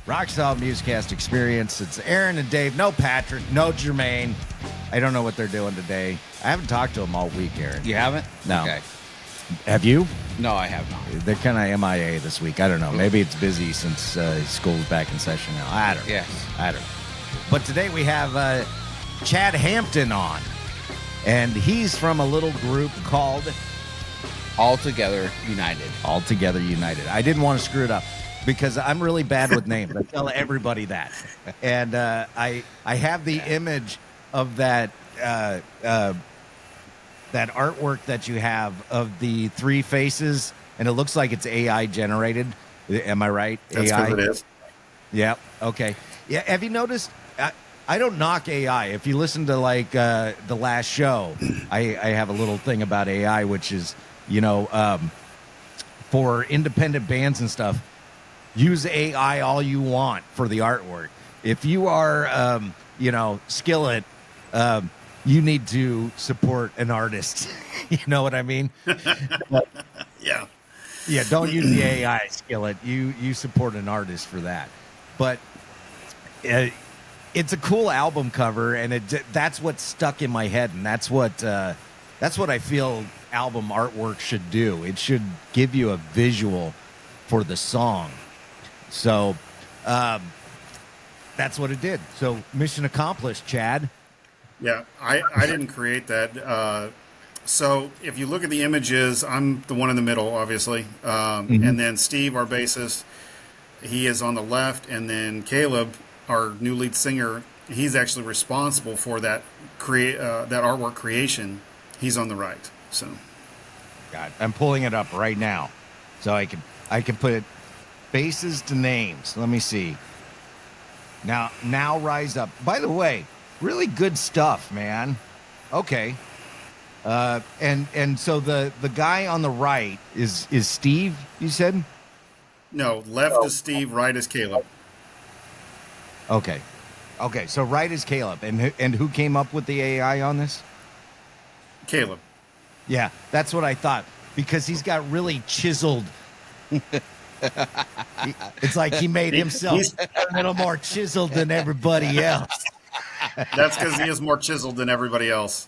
Rock Solid MUZKAST Experience. It's Aaron and Dave. No Patrick. No Jermaine. I don't know what they're doing today. I haven't talked to them all week, Aaron. You haven't? No. Okay. Have you? No, I have not. They're kind of MIA this week. I don't know. Maybe it's busy since school's back in session now. I don't know. Yes. I don't know. But today we have Chad Hampton on. And he's from a little group called Altogether United. Altogether United. I didn't want to screw it up because I'm really bad with names. I tell everybody that. And I have the image of that that artwork that you have of the three faces, and it looks like it's AI generated. Am I right? That's AI? what it is. Yeah. Okay. Yeah. Have you noticed? I don't knock AI. If you listen to like the last show, I have a little thing about AI, which is, for independent bands and stuff, use AI all you want for the artwork. If you are, Skillet, you need to support an artist. You know what I mean? Yeah. Yeah, don't use the AI, Skillet. You support an artist for that. But it's a cool album cover, and that's what stuck in my head, and that's what I feel album artwork should do. It should give you a visual for the song. So that's what it did. So mission accomplished, Chad. Yeah, I didn't create that. So if you look at the images, I'm the one in the middle, obviously. And then Steve, our bassist, he is on the left. And then Caleb, our new lead singer, he's actually responsible for that that artwork creation. He's on the right. So, God, I'm pulling it up right now, so I can put it faces to names. Let me see. Now rise up. By the way, really good stuff, man. Okay. And so the guy on the right is Steve, you said? No, left is Steve, right is Caleb. Okay. So right is Caleb, and who came up with the AI on this? Caleb. Yeah, that's what I thought, because he's got really chiseled. It's like he made himself a little more chiseled than everybody else. That's because he is more chiseled than everybody else.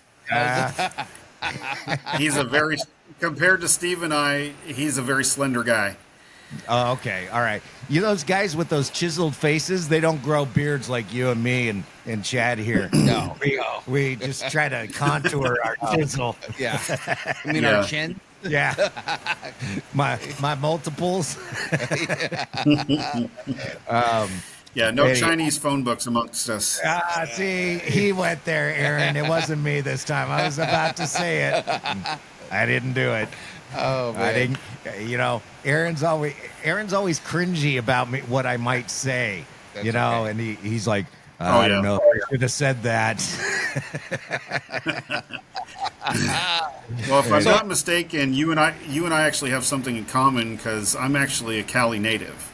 He's compared to Steve and I, he's a very slender guy. Oh, okay. All right. You know those guys with those chiseled faces, they don't grow beards like you and me and Chad here. No. We just try to contour our chisel. Yeah. You mean our chin? Yeah. My multiples. Yeah, no Chinese phone books amongst us. See, he went there, Aaron. It wasn't me this time. I was about to say it. I didn't do it. Oh, man. I didn't. Aaron's always cringy about me, what I might say. That's okay. And he's like, I don't know. I should have said that. Well, if I'm not mistaken, you and I actually have something in common, because I'm actually a Cali native.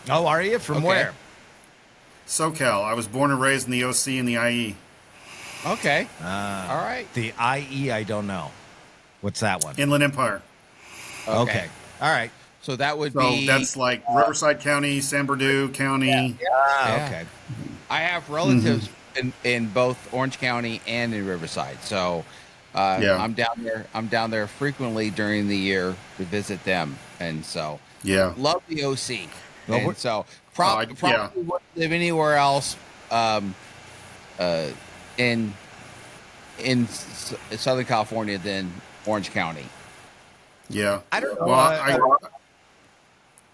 Oh, are you? From where? SoCal. I was born and raised in the OC and the IE. Okay. All right. The IE, I don't know. What's that one? Inland Empire. Okay. All right. So that would be... that's like Riverside County, San Bernardino County. Yeah. Okay. I have relatives in both Orange County and in Riverside. So I'm down there frequently during the year to visit them. And so love the OC. And so probably wouldn't live anywhere else in Southern California than Orange County. Yeah. I don't know. Well,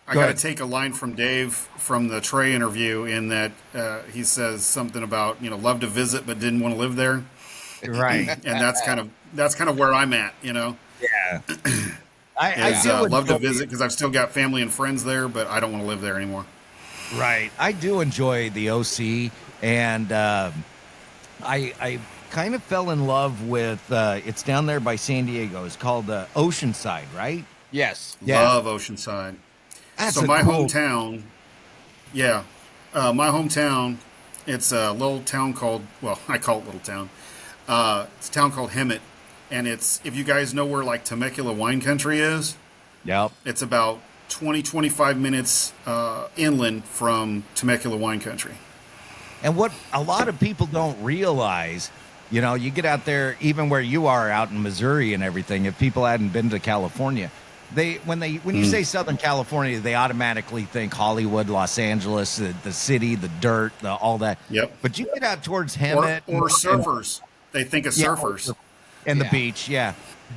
I got to take a line from Dave from the Trey interview, in that he says something about, love to visit but didn't want to live there. Right. And that's kind of where I'm at, Yeah. I love to visit because I've still got family and friends there, but I don't want to live there anymore. Right. I do enjoy the OC, and I kind of fell in love with it's down there by San Diego. It's called Oceanside, right? Yes. Love Oceanside. That's so my hometown, my hometown, it's a little town called, I call it little town. It's a town called Hemet, and it's, if you guys know where like Temecula wine country is, Yep. it's about 25 minutes inland from Temecula wine country. And what a lot of people don't realize, you know, you get out there, even where you are out in Missouri and everything, if people hadn't been to California, when you say Southern California, they automatically think Hollywood, Los Angeles, the city, the dirt, all that. Yep. But you get out towards Hemet. Or surfers. They think of surfers. And the beach, yeah.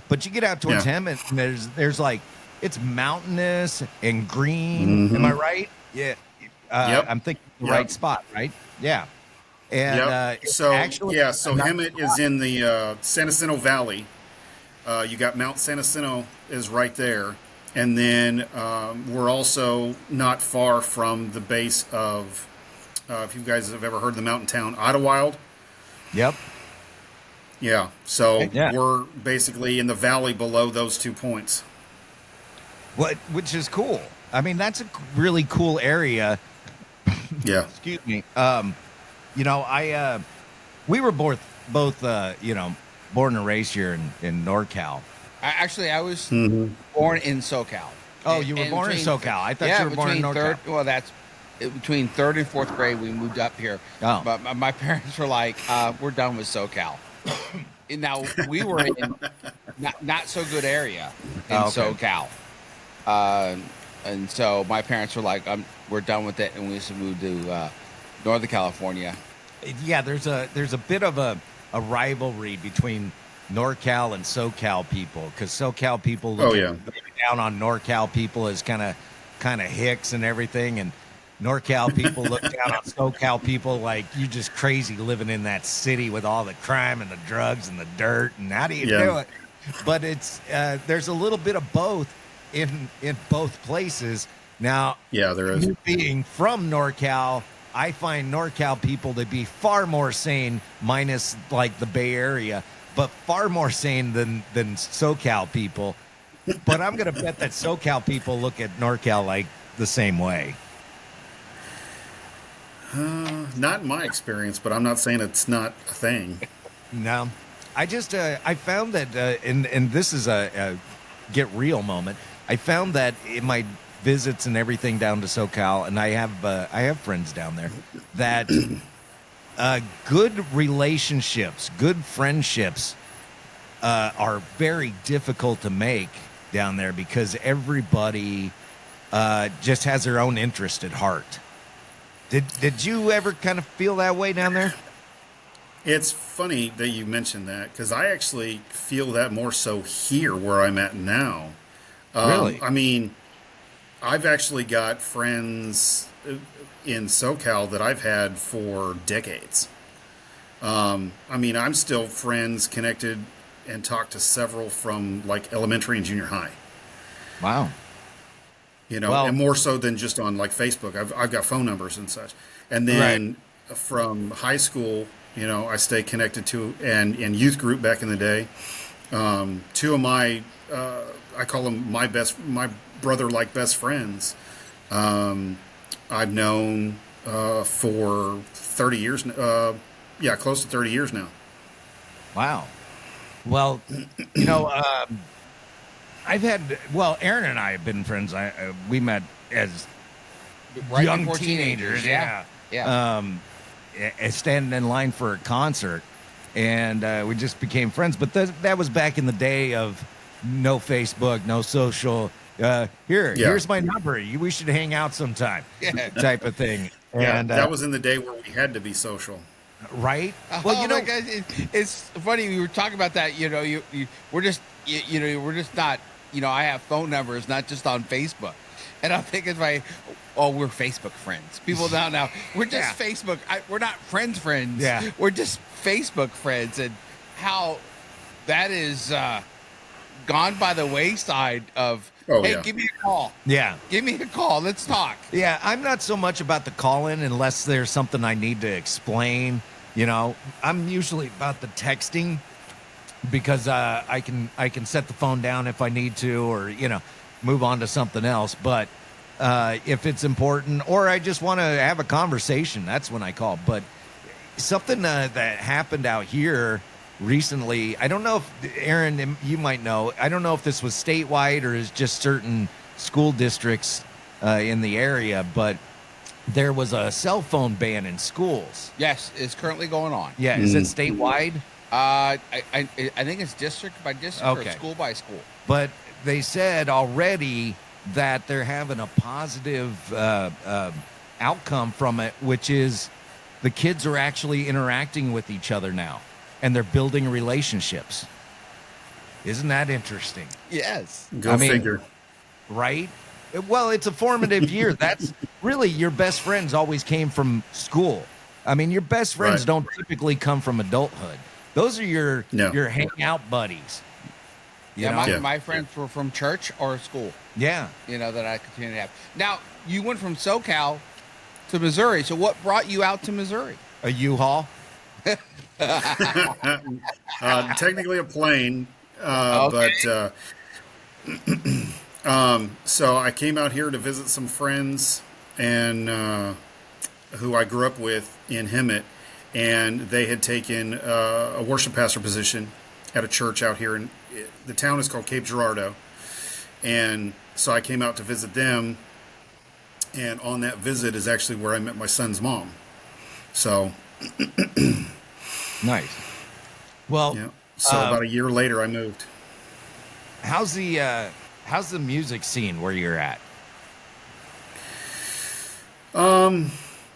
But you get out towards Hemet, and there's like, it's mountainous and green. Am I right? Yeah. I'm thinking the right spot, right? Yeah. And so Hemet is in the San Jacinto Valley. You got Mount San Jacinto is right there, and then we're also not far from the base of. If you guys have ever heard of the mountain town Idlewild. Yep. Yeah. So we're basically in the valley below those 2 points. Which is cool. I mean, that's a really cool area. Yeah. Excuse me. You know, we were both you know, born and raised here in NorCal. I was born in SoCal. Oh, you were born in SoCal. I thought you were born in NorCal. That's between third and fourth grade. We moved up here. Oh. But my parents were like, "We're done with SoCal." And now we were in not so good area in SoCal. And so my parents were like, "We're done with it," and we used to move to Northern California. Yeah, there's a bit of a rivalry between NorCal and SoCal people, because SoCal people look down on NorCal people as kind of hicks and everything, and NorCal people look down on SoCal people like you just crazy living in that city with all the crime and the drugs and the dirt, and how do you do it? But it's there's a little bit of both in both places. Now, there is. Being from NorCal, I find NorCal people to be far more sane, minus like the Bay Area, but far more sane than SoCal people. But I'm going to bet that SoCal people look at NorCal like the same way. Not in my experience, but I'm not saying it's not a thing. No, I just I found that, and this is a get real moment. I found that in my visits and everything down to SoCal, and I have friends down there, that good relationships, good friendships are very difficult to make down there, because everybody just has their own interest at heart. Did you ever kind of feel that way down there? It's funny that you mentioned that, because I actually feel that more so here where I'm at now. Really? I mean, I've actually got friends in SoCal that I've had for decades. I mean, I'm still friends, connected, and talk to several from like elementary and junior high. Wow. You know, and more so than just on like Facebook. I've got phone numbers and such. And then from high school, you know, I stay connected to, and in youth group back in the day, two of my, I call them my brother-like best friends. I've known for 30 years, close to 30 years now. Wow. Well, you know, Aaron and I have been friends. We met as young teenagers. Yeah. Standing in line for a concert, and we just became friends. But that was back in the day of no Facebook, no social. Here's my number. We should hang out sometime. Type of thing. And that was in the day where we had to be social. Right. Well, you know, guys, it's funny. We were talking about that. You know, we're just not. You know, I have phone numbers, not just on Facebook. And I'm thinking, we're Facebook friends. People now we're just Facebook. We're not friends. Yeah. We're just Facebook friends, and how that is gone by the wayside of. Give me a call. Yeah. Give me a call. Let's talk. Yeah, I'm not so much about the call-in unless there's something I need to explain. You know, I'm usually about the texting, because I can set the phone down if I need to, or, you know, move on to something else. But if it's important, or I just want to have a conversation, that's when I call. But something that happened out here recently, I don't know if, Aaron, you might know, I don't know if this was statewide or is just certain school districts in the area, but there was a cell phone ban in schools. Yes, it's currently going on. Yeah, is it statewide? I think it's district by district or school by school. But they said already that they're having a positive outcome from it, which is the kids are actually interacting with each other now, and they're building relationships. Isn't that interesting? Yes. Go figure. Right? Well, it's a formative year. That's really your best friends always came from school. I mean, your best friends don't typically come from adulthood. Those are your hangout buddies. My friends were from church or school. Yeah. That I continue to have. Now, you went from SoCal to Missouri. So what brought you out to Missouri? A U-Haul? Technically a plane, but so I came out here to visit some friends and who I grew up with in Hemet, and they had taken a worship pastor position at a church out here in the town is called Cape Girardeau, and so I came out to visit them, and on that visit is actually where I met my son's mom. So nice. Well, yeah. So about a year later, I moved. How's the music scene where you're at?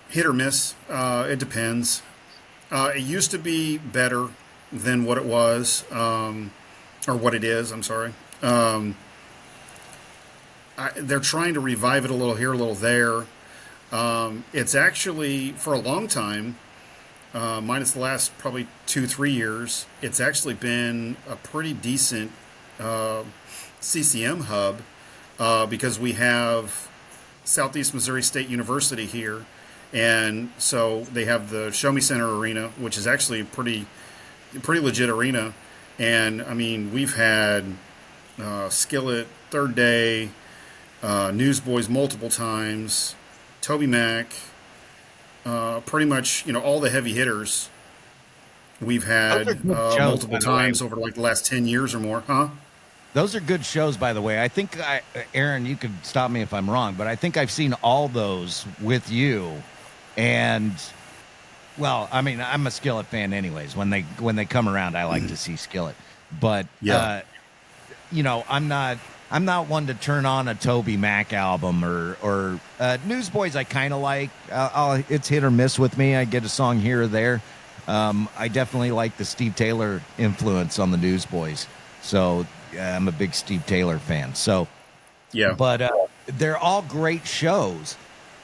Hit or miss. It depends. It used to be better than what it was, or what it is. I'm sorry. They're trying to revive it a little here, a little there. It's actually, for a long time, minus the last probably 2-3 years, it's actually been a pretty decent CCM hub, because we have Southeast Missouri State University here, and so they have the Show Me Center Arena, which is actually a pretty legit arena. And I mean, we've had Skillet, Third Day, Newsboys multiple times, Toby Mac, pretty much all the heavy hitters we've had multiple times over like the last 10 years or more. Those are good shows, by the way. I think, Aaron, you could stop me if I'm wrong, but I think I've seen all those with you. And, well, I mean, I'm a Skillet fan anyways. When they come around, I like to see Skillet. But, I'm not one to turn on a Toby Mac album or Newsboys. I kind of like. It's hit or miss with me. I get a song here or there. I definitely like the Steve Taylor influence on the Newsboys. So I'm a big Steve Taylor fan. So, yeah. But they're all great shows.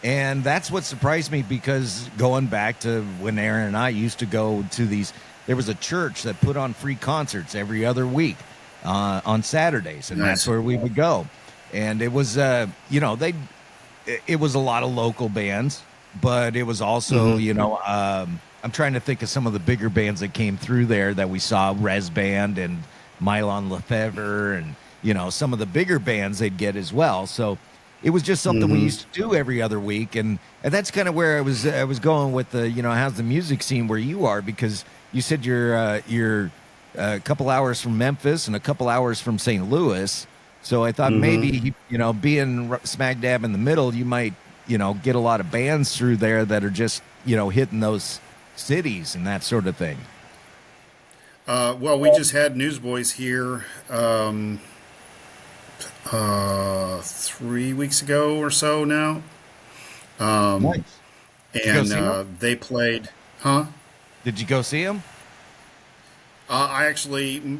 And that's what surprised me, because going back to when Aaron and I used to go to these, there was a church that put on free concerts every other week on Saturdays. And that's where we would go. And it was, it was a lot of local bands, but it was also, I'm trying to think of some of the bigger bands that came through there that we saw, Res Band and Mylon Lefevre, and, some of the bigger bands they'd get as well. So it was just something we used to do every other week. And that's kind of where I was going with the, how's the music scene where you are, because you said you're a couple hours from Memphis and a couple hours from St. Louis. So I thought maybe, being smack dab in the middle, you might, get a lot of bands through there that are just, hitting those cities and that sort of thing. Well, we just had Newsboys here 3 weeks ago or so now. Nice. And they played, Did you go see them? I actually,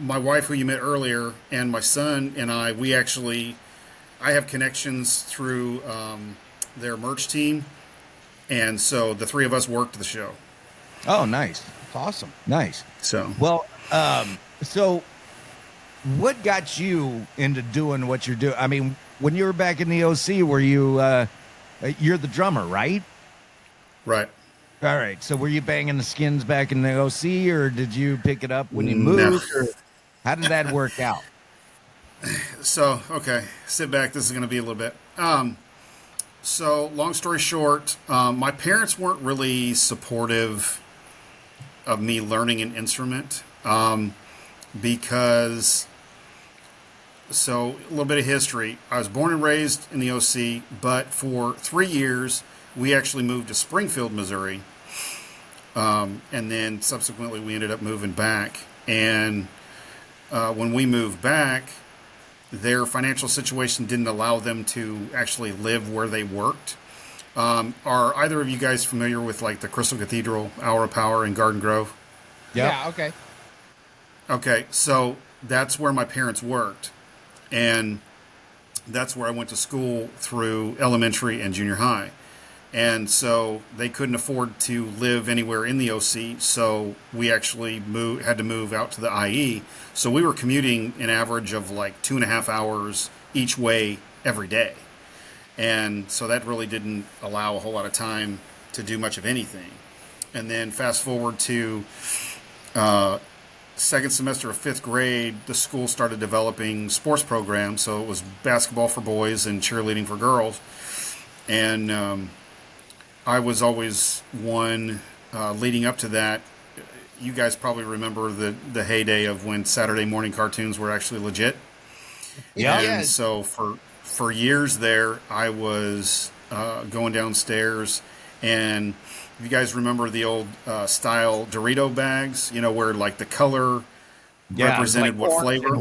my wife, who you met earlier, and my son and I have connections through their merch team, and so the three of us worked the show. Oh, nice. That's awesome. Nice. So, well, so what got you into doing what you're doing? I mean, when you were back in the OC, were you, you're the drummer, right? Right. All right. So were you banging the skins back in the OC, or did you pick it up when you moved? No. Or how did that work out? So, okay, sit back. This is going to be a little bit. So long story short, my parents weren't really supportive of me learning an instrument, because So a little bit of history. I was born and raised in the OC, but for 3 years, we actually moved to Springfield, Missouri. And then subsequently we ended up moving back. And when we moved back, their financial situation didn't allow them to actually live where they worked. Are either of you guys familiar with like the Crystal Cathedral, Hour of Power in Garden Grove? Yep. Yeah, okay. Okay, so that's where my parents worked. And that's where I went to school through elementary and junior high. And so they couldn't afford to live anywhere in the OC, so we actually had to move out to the IE. So we were commuting an average of like 2.5 hours each way every day. And so that really didn't allow a whole lot of time to do much of anything. And then fast forward to second semester of 5th grade, the school started developing sports programs. So it was basketball for boys and cheerleading for girls. And I was always one leading up to that. You guys probably remember the heyday of when Saturday morning cartoons were actually legit. Yeah. And so for years there, I was going downstairs, and you guys remember the old style Dorito bags, you know, where like the color represented like what flavor.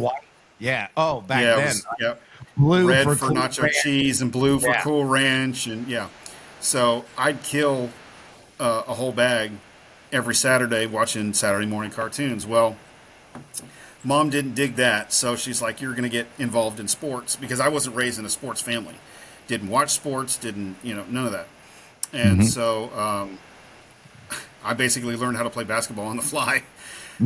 Yeah. Oh, back then. It was, Blue red for Cool nacho Ranch. cheese and blue for Cool Ranch, and so I'd kill a whole bag every Saturday watching Saturday morning cartoons. Well, Mom didn't dig that, so she's like, you're going to get involved in sports, because I wasn't raised in a sports family. Didn't watch sports, none of that. And so I basically learned how to play basketball on the fly.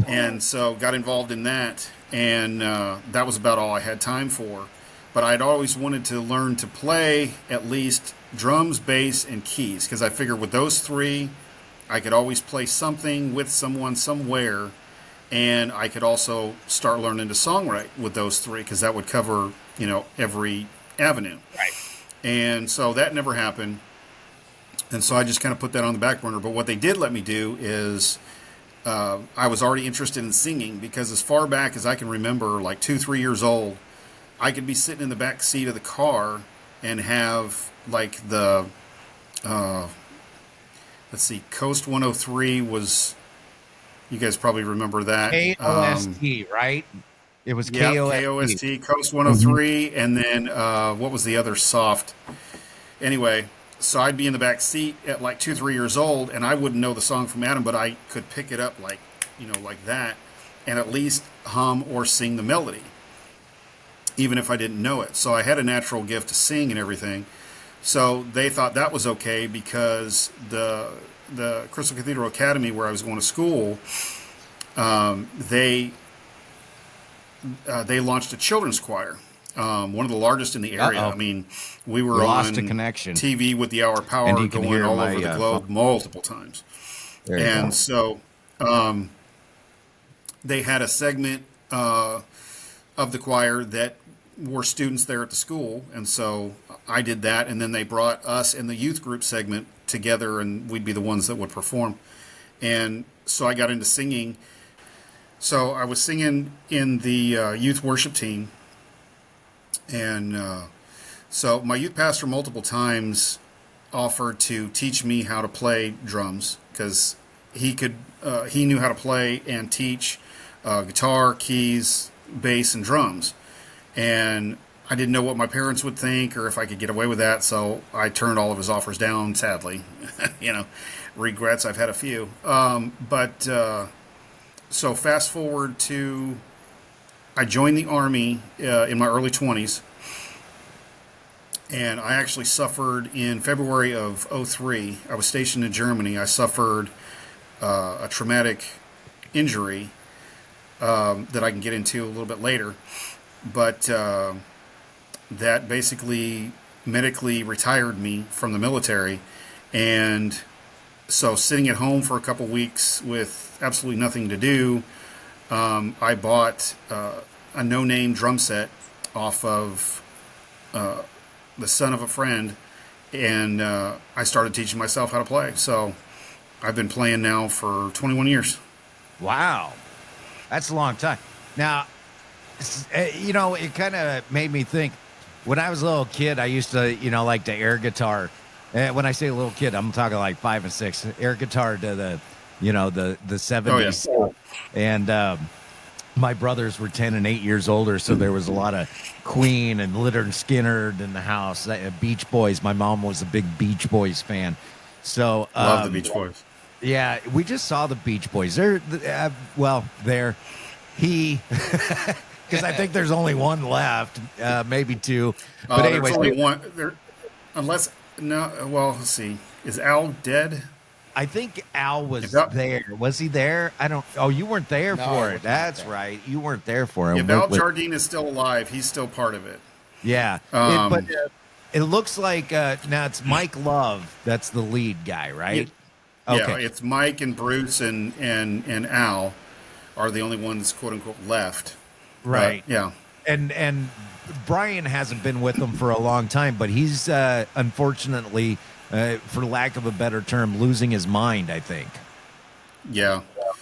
And so got involved in that, and that was about all I had time for. But I'd always wanted to learn to play at least drums, bass, and keys, because I figured with those three, I could always play something with someone somewhere, and I could also start learning to songwrite with those three, because that would cover, every avenue. Right. And so that never happened, and so I just kind of put that on the back burner. But what they did let me do is I was already interested in singing, because as far back as I can remember, like 2-3 years old, I could be sitting in the back seat of the car and have like the Coast 103 was, you guys probably remember that. KOST, right? It was KOST, Coast 103, and then what was the other soft? Anyway, so I'd be in the back seat at like 2-3 years old, and I wouldn't know the song from Adam, but I could pick it up like that, and at least hum or sing the melody, even if I didn't know it. So I had a natural gift to sing and everything. So they thought that was okay, because the Crystal Cathedral Academy, where I was going to school, they launched a children's choir, one of the largest in the area. Uh-oh. I mean, we were Lost on a connection. TV with the Hour Power going all over the globe multiple times. And so they had a segment of the choir that were students there at the school, and so I did that, and then they brought us in the youth group segment together, and we'd be the ones that would perform. And so I got into singing. So I was singing in the youth worship team, and so my youth pastor multiple times offered to teach me how to play drums, because he knew how to play and teach guitar, keys, bass, and drums. And I didn't know what my parents would think or if I could get away with that, so I turned all of his offers down, sadly. Regrets, I've had a few. So fast forward to, I joined the Army in my early 20s, and I actually suffered in February of 2003. I was stationed in Germany. I suffered a traumatic injury that I can get into a little bit later. But that basically medically retired me from the military. And so sitting at home for a couple weeks with absolutely nothing to do, I bought a no-name drum set off of the son of a friend, and I started teaching myself how to play. So I've been playing now for 21 years. Wow. That's a long time. Now, You know, it kind of made me think. When I was a little kid, I used to, you know, like to air guitar. When I say little kid, I'm talking like 5 and 6. Air guitar to the, you know, the 70s. Oh, yeah. And my brothers were 10 and 8 years older, so there was a lot of Queen and Lynyrd Skynyrd in the house. Beach Boys. My mom was a big Beach Boys fan. So love the Beach Boys. Yeah, we just saw the Beach Boys. He. Because I think there's only one left, maybe two. But anyway, there's only one. Let's see. Is Al dead? I think Al was there. Was he there? I don't. Oh, you weren't there for it. That's right. You weren't there for him. If Al Jardine is still alive, he's still part of it. Yeah, but it looks like now it's Mike Love. That's the lead guy, right? Okay. Yeah, it's Mike and Bruce and Al are the only ones, quote unquote, left. Right. Yeah. And Brian hasn't been with them for a long time, but he's unfortunately, for lack of a better term, losing his mind, I think. Yeah.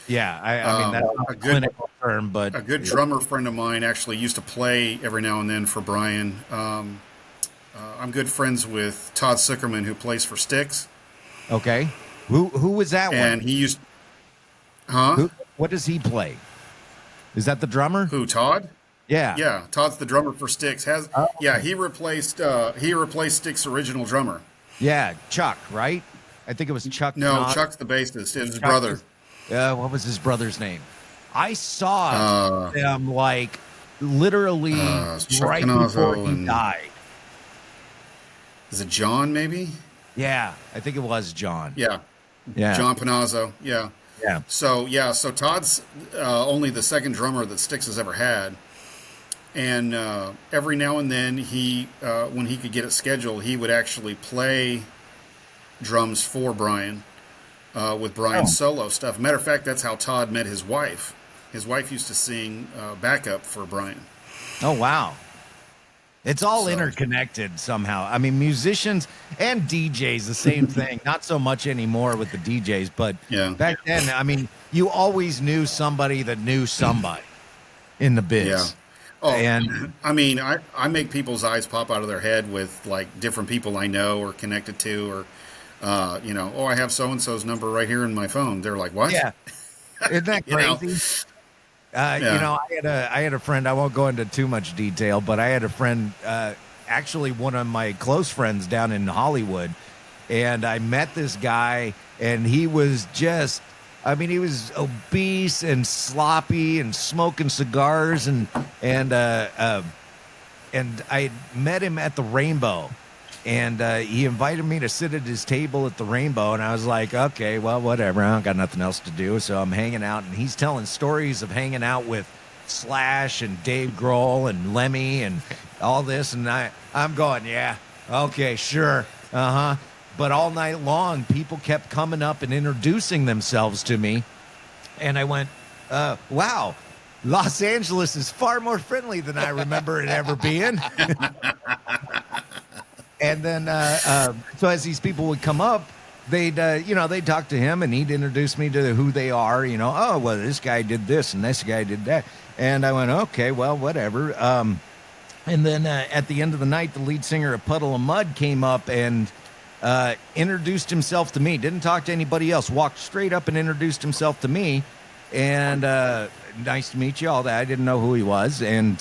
Yeah. I mean, that's not a clinical term, but a good drummer friend of mine actually used to play every now and then for Brian. I'm good friends with Todd Zuckerman, who plays for Styx. Okay. Who was that one? And he used... What does he play? Is that the drummer? Who, Todd? Yeah. Yeah, Todd's the drummer for Styx. Yeah, he replaced Styx's original drummer. Yeah, Chuck, right? I think it was Chuck. No, Chuck's the bassist. It's his brother. What was his brother's name? I saw them like literally right before he died. Is it John, maybe? Yeah, I think it was John. Yeah. John Panazzo. Yeah. Yeah. So Todd's only the second drummer that Styx has ever had, and every now and then he, when he could get it scheduled, he would actually play drums for Brian with Brian's solo stuff. Matter of fact, that's how Todd met his wife. His wife used to sing backup for Brian. Oh wow. It's all interconnected somehow. I mean, musicians and DJs, the same thing. Not so much anymore with the DJs, but back then, I mean, you always knew somebody that knew somebody in the biz. Yeah. Oh, and I mean, I make people's eyes pop out of their head with like different people I know or connected to, or I have so and so's number right here in my phone. They're like, what? Yeah. Isn't that crazy? You know, I had a friend. I won't go into too much detail, but I had a friend, actually one of my close friends down in Hollywood, and I met this guy, and he was just, I mean, he was obese and sloppy and smoking cigars, and I met him at the Rainbow. And he invited me to sit at his table at the Rainbow, and I was like, okay, well, whatever. I don't got nothing else to do, so I'm hanging out. And he's telling stories of hanging out with Slash and Dave Grohl and Lemmy and all this. And I'm going, yeah, okay, sure, But all night long, people kept coming up and introducing themselves to me. And I went, wow, Los Angeles is far more friendly than I remember it ever being. And then, so as these people would come up, they'd talk to him, and he'd introduce me to who they are. You know, oh, well, this guy did this, and this guy did that. And I went, okay, well, whatever. And then at the end of the night, the lead singer of Puddle of Mud came up and introduced himself to me. Didn't talk to anybody else. Walked straight up and introduced himself to me. And nice to meet you, all that. I didn't know who he was. And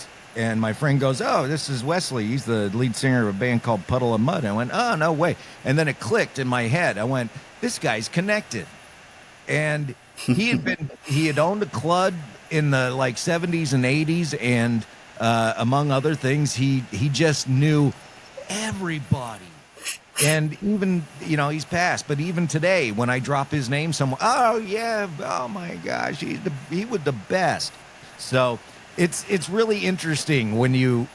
my friend goes, oh, this is Wesley. He's the lead singer of a band called Puddle of Mud. I went, oh, no way. And then it clicked in my head. I went, this guy's connected. And he had owned a club in the like 70s and 80s. And among other things, he just knew everybody. And even, you know, he's passed. But even today, when I drop his name somewhere, oh, yeah, oh, my gosh, he was the best. So it's really interesting when you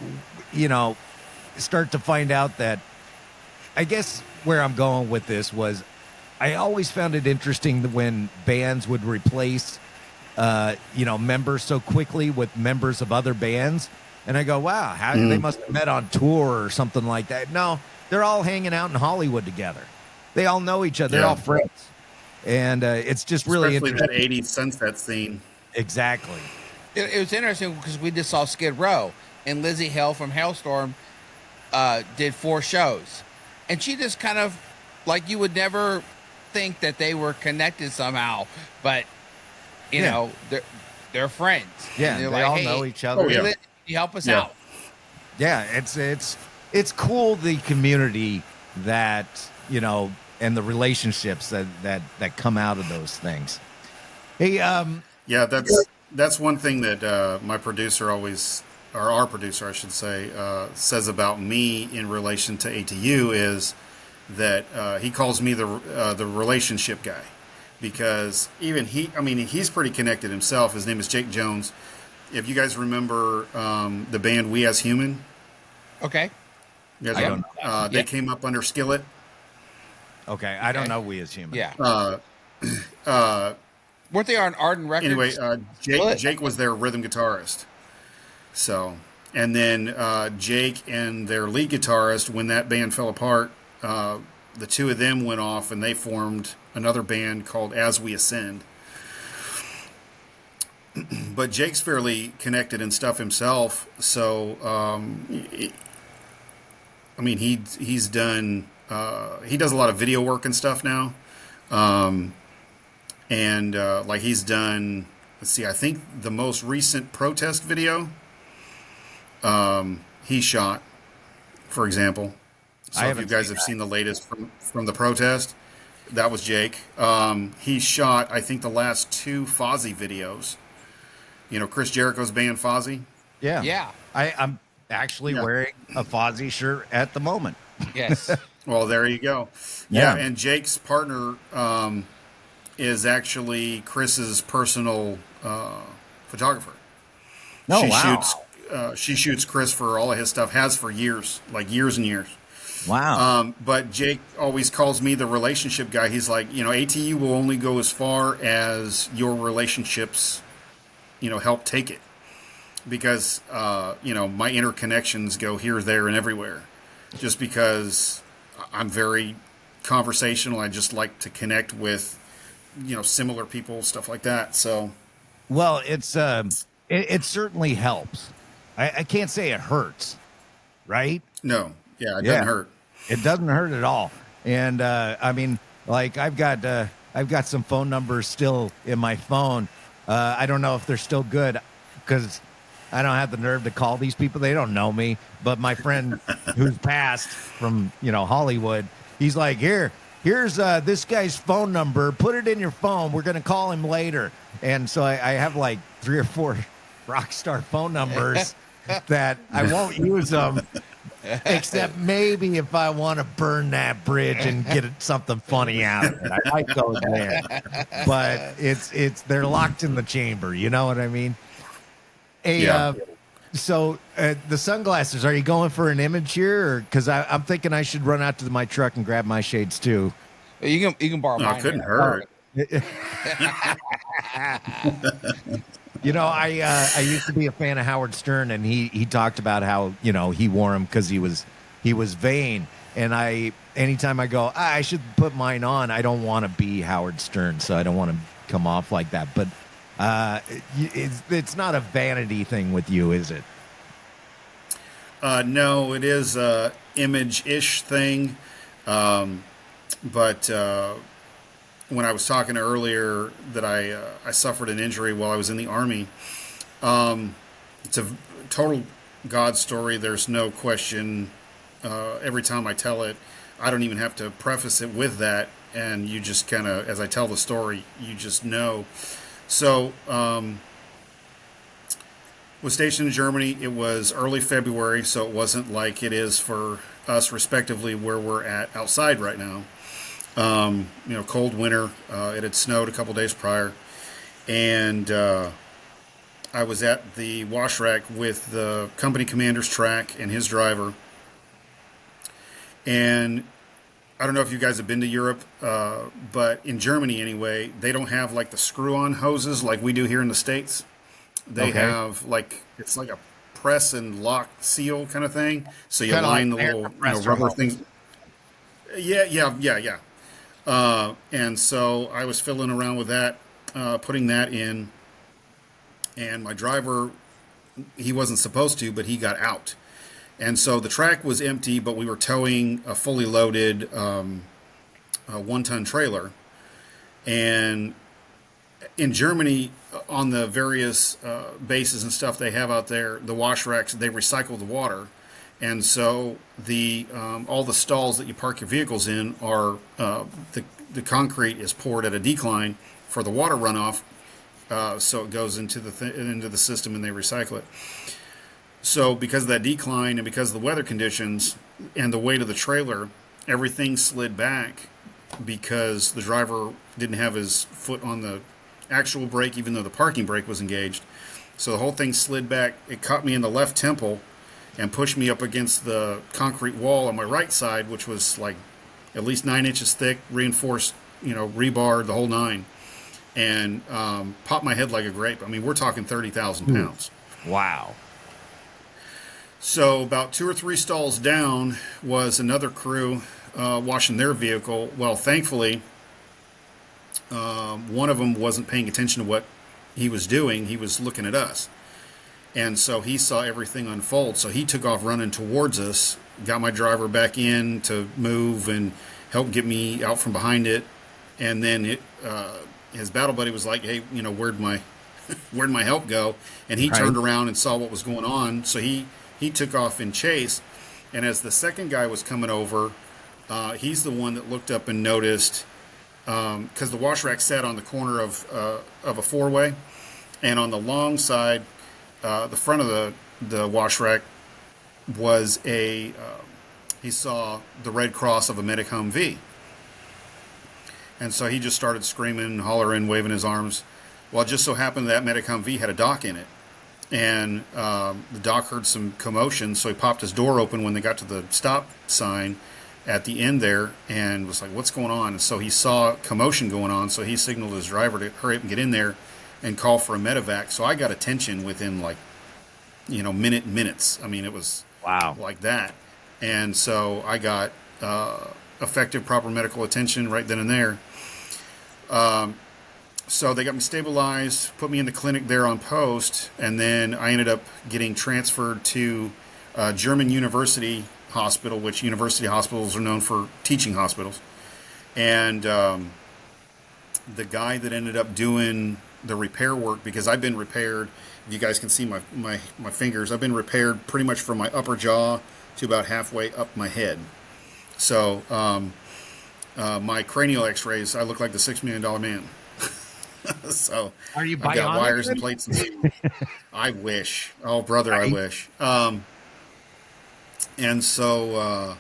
start to find out that, I guess where I'm going with this was, I always found it interesting when bands would replace, members so quickly with members of other bands. And I go, wow, how they must have met on tour or something like that. No, they're all hanging out in Hollywood together. They all know each other. They're all friends. And it's just really especially interesting. That 80s sunset scene. Exactly. it was interesting because we just saw Skid Row, and Lizzie Hale from Hailstorm did 4 shows, and she just kind of, like, you would never think that they were connected somehow, but you know, they're friends. Yeah, they all know each other. Oh, yeah. You help us out. Yeah, it's cool, the community that, you know, and the relationships that come out of those things. Hey, yeah, that's one thing that my producer always, or our producer, I should say, says about me in relation to ATU is that he calls me the relationship guy, because even he's pretty connected himself. His name is Jake Jones. If you guys remember the band We As Human, okay, you guys they came up under Skillet. Okay, I don't know We As Human. Yeah. Weren't they on Arden Records? Anyway, Jake was their rhythm guitarist. So, and then Jake and their lead guitarist, when that band fell apart, the two of them went off and they formed another band called As We Ascend. But Jake's fairly connected and stuff himself. So, he's done. He does a lot of video work and stuff now. Like he's done, let's see, I think the most recent protest video he shot, for example. So if you guys have seen the latest from the protest, that was Jake. He shot, I think, the last 2 Fozzy videos. You know, Chris Jericho's band Fozzy? Yeah. Yeah. I'm actually wearing a Fozzy shirt at the moment. Yes. Well, there you go. Yeah, and Jake's partner is actually Chris's personal photographer. She shoots Chris for all of his stuff, has for years, like years and years. Wow. But Jake always calls me the relationship guy. He's like, you know, ATU will only go as far as your relationships, you know, help take it. Because, you know, my interconnections go here, there, and everywhere. Just because I'm very conversational. I just like to connect with, you know, similar people, stuff like that. So, well, it's it certainly helps. I can't say it hurts, right? No, it doesn't hurt. It doesn't hurt at all. And I mean, like I've got some phone numbers still in my phone. I don't know if they're still good because I don't have the nerve to call these people. They don't know me. But my friend who's passed from, you know, Hollywood, he's like, here's this guy's phone number. Put it in your phone. We're going to call him later. And so I have like 3 or 4 rock star phone numbers that I won't use them, except maybe if I want to burn that bridge and get something funny out of it. I might go there. But they're locked in the chamber. You know what I mean? So the sunglasses, are you going for an image here? Because I'm thinking I should run out to my truck and grab my shades too. You can borrow mine. It couldn't hurt. You know, I used to be a fan of Howard Stern, and he talked about how, you know, he wore them because he was vain. And anytime I go, I should put mine on, I don't want to be Howard Stern, so I don't want to come off like that. But it's not a vanity thing with you, is it? No, it is a image-ish thing. But when I was talking earlier that I suffered an injury while I was in the Army, it's a total God story. There's no question. Every time I tell it, I don't even have to preface it with that. And you just kind of, as I tell the story, you just know. So, was stationed in Germany. It was early February, so it wasn't like it is for us, respectively, where we're at outside right now. You know, cold winter. It had snowed a couple days prior, and I was at the wash rack with the company commander's track and his driver. And I don't know if you guys have been to Europe, but in Germany anyway, they don't have like the screw-on hoses like we do here in the States. They have like, it's like a press and lock seal kind of thing. So you line like the little rubber things. Yeah. And so I was fiddling around with that, putting that in. and my driver, he wasn't supposed to, but he got out. And so the track was empty, but we were towing a fully loaded 1-ton trailer. And in Germany, on the various bases and stuff they have out there, the wash racks, they recycle the water. And so all the stalls that you park your vehicles in are the concrete is poured at a decline for the water runoff, so it goes into the system and they recycle it. So because of that decline and because of the weather conditions and the weight of the trailer, everything slid back because the driver didn't have his foot on the actual brake, even though the parking brake was engaged. So the whole thing slid back. It caught me in the left temple and pushed me up against the concrete wall on my right side, which was like at least 9 inches thick, reinforced, rebar, the whole nine, and popped my head like a grape. I mean, we're talking 30,000 pounds. Wow. So about 2 or 3 stalls down was another crew washing their vehicle. Well, thankfully, one of them wasn't paying attention to what he was doing. He was looking at us. And so he saw everything unfold. So he took off running towards us, got my driver back in to move and help get me out from behind it. And then his battle buddy was like, hey, where'd my help go? And he turned around and saw what was going on. So he took off in chase. And as the second guy was coming over, he's the one that looked up and noticed, because the wash rack sat on the corner of a four-way. And on the long side, the front of the wash rack was he saw the red cross of a Medic Humvee. And so he just started screaming, hollering, waving his arms. Well, it just so happened that Medic Humvee had a dock in it. And the doc heard some commotion, so he popped his door open when they got to the stop sign at the end there and was like, what's going on? And so he saw commotion going on, so he signaled his driver to hurry up and get in there and call for a medevac. So I got attention within minutes. I mean, it was like that. And so I got effective, proper medical attention right then and there. So they got me stabilized, put me in the clinic there on post, and then I ended up getting transferred to German University Hospital, which university hospitals are known for teaching hospitals. And the guy that ended up doing the repair work, because I've been repaired, you guys can see my fingers, I've been repaired pretty much from my upper jaw to about halfway up my head. So my cranial x-rays, I look like the $6 Million Man. So are you I've got wires and plates and I wish. Oh, brother, I wish. And so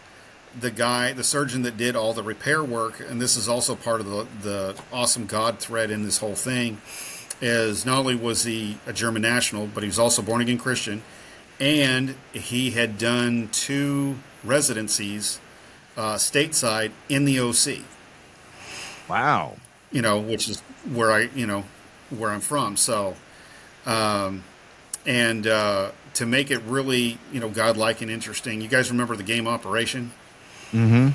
the surgeon that did all the repair work, and this is also part of the awesome God thread in this whole thing, is not only was he a German national, but he was also born again Christian, and he had done 2 residencies stateside in the OC. Wow. Which is where where I'm from. So, to make it really, godlike and interesting, you guys remember the game Operation? Mm-hmm.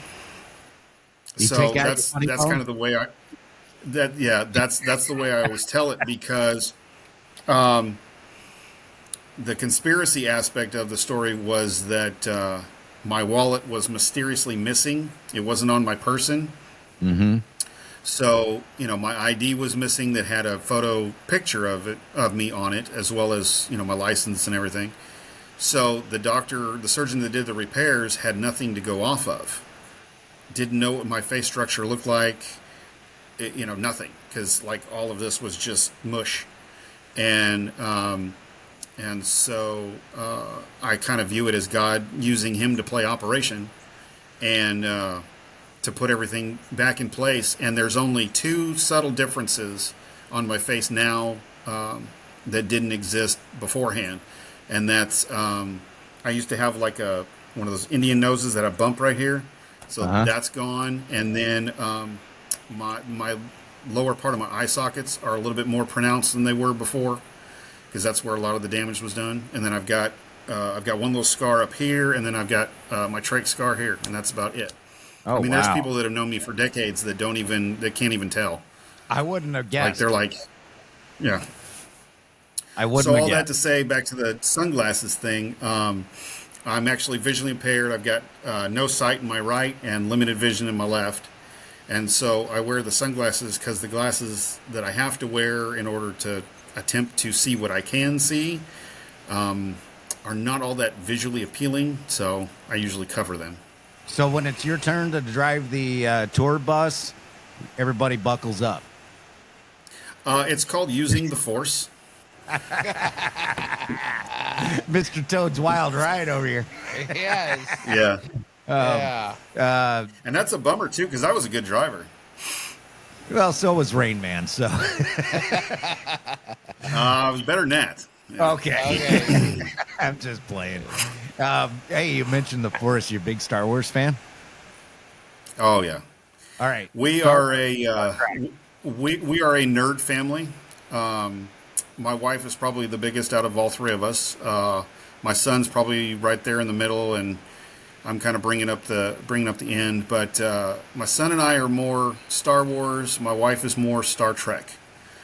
So that's kind of the way that's the way I always tell it, because the conspiracy aspect of the story was that my wallet was mysteriously missing. It wasn't on my person. Mm-hmm. So, my ID was missing that had a photo picture of me on it, as well as, my license and everything. So the surgeon that did the repairs had nothing to go off of. Didn't know what my face structure looked like, nothing. Because, all of this was just mush. And so I kind of view it as God using him to play Operation. And to put everything back in place. And there's only 2 subtle differences on my face now that didn't exist beforehand. And that's, I used to have one of those Indian noses that have a bump right here. So that's gone. And then my lower part of my eye sockets are a little bit more pronounced than they were before, because that's where a lot of the damage was done. And then I've got one little scar up here, and then I've got my trach scar here, and that's about it. Oh, there's people that have known me for decades that can't even tell. I wouldn't have guessed. They're like, yeah. I wouldn't. So all that to say, back to the sunglasses thing. I'm actually visually impaired. I've got no sight in my right and limited vision in my left. And so I wear the sunglasses because the glasses that I have to wear in order to attempt to see what I can see are not all that visually appealing. So I usually cover them. So when it's your turn to drive the tour bus, everybody buckles up. It's called using the Force. Mr. Toad's Wild Ride over here. Yes. Yeah. Yeah. And that's a bummer, too, because I was a good driver. Well, so was Rain Man, so. I was better than that. Yeah. Okay. I'm just playing. Hey, you mentioned the Force. You a big Star Wars fan? Oh, yeah. All right. We are a nerd family. My wife is probably the biggest out of all three of us. My son's probably right there in the middle, and I'm kind of bringing up the end. But my son and I are more Star Wars. My wife is more Star Trek.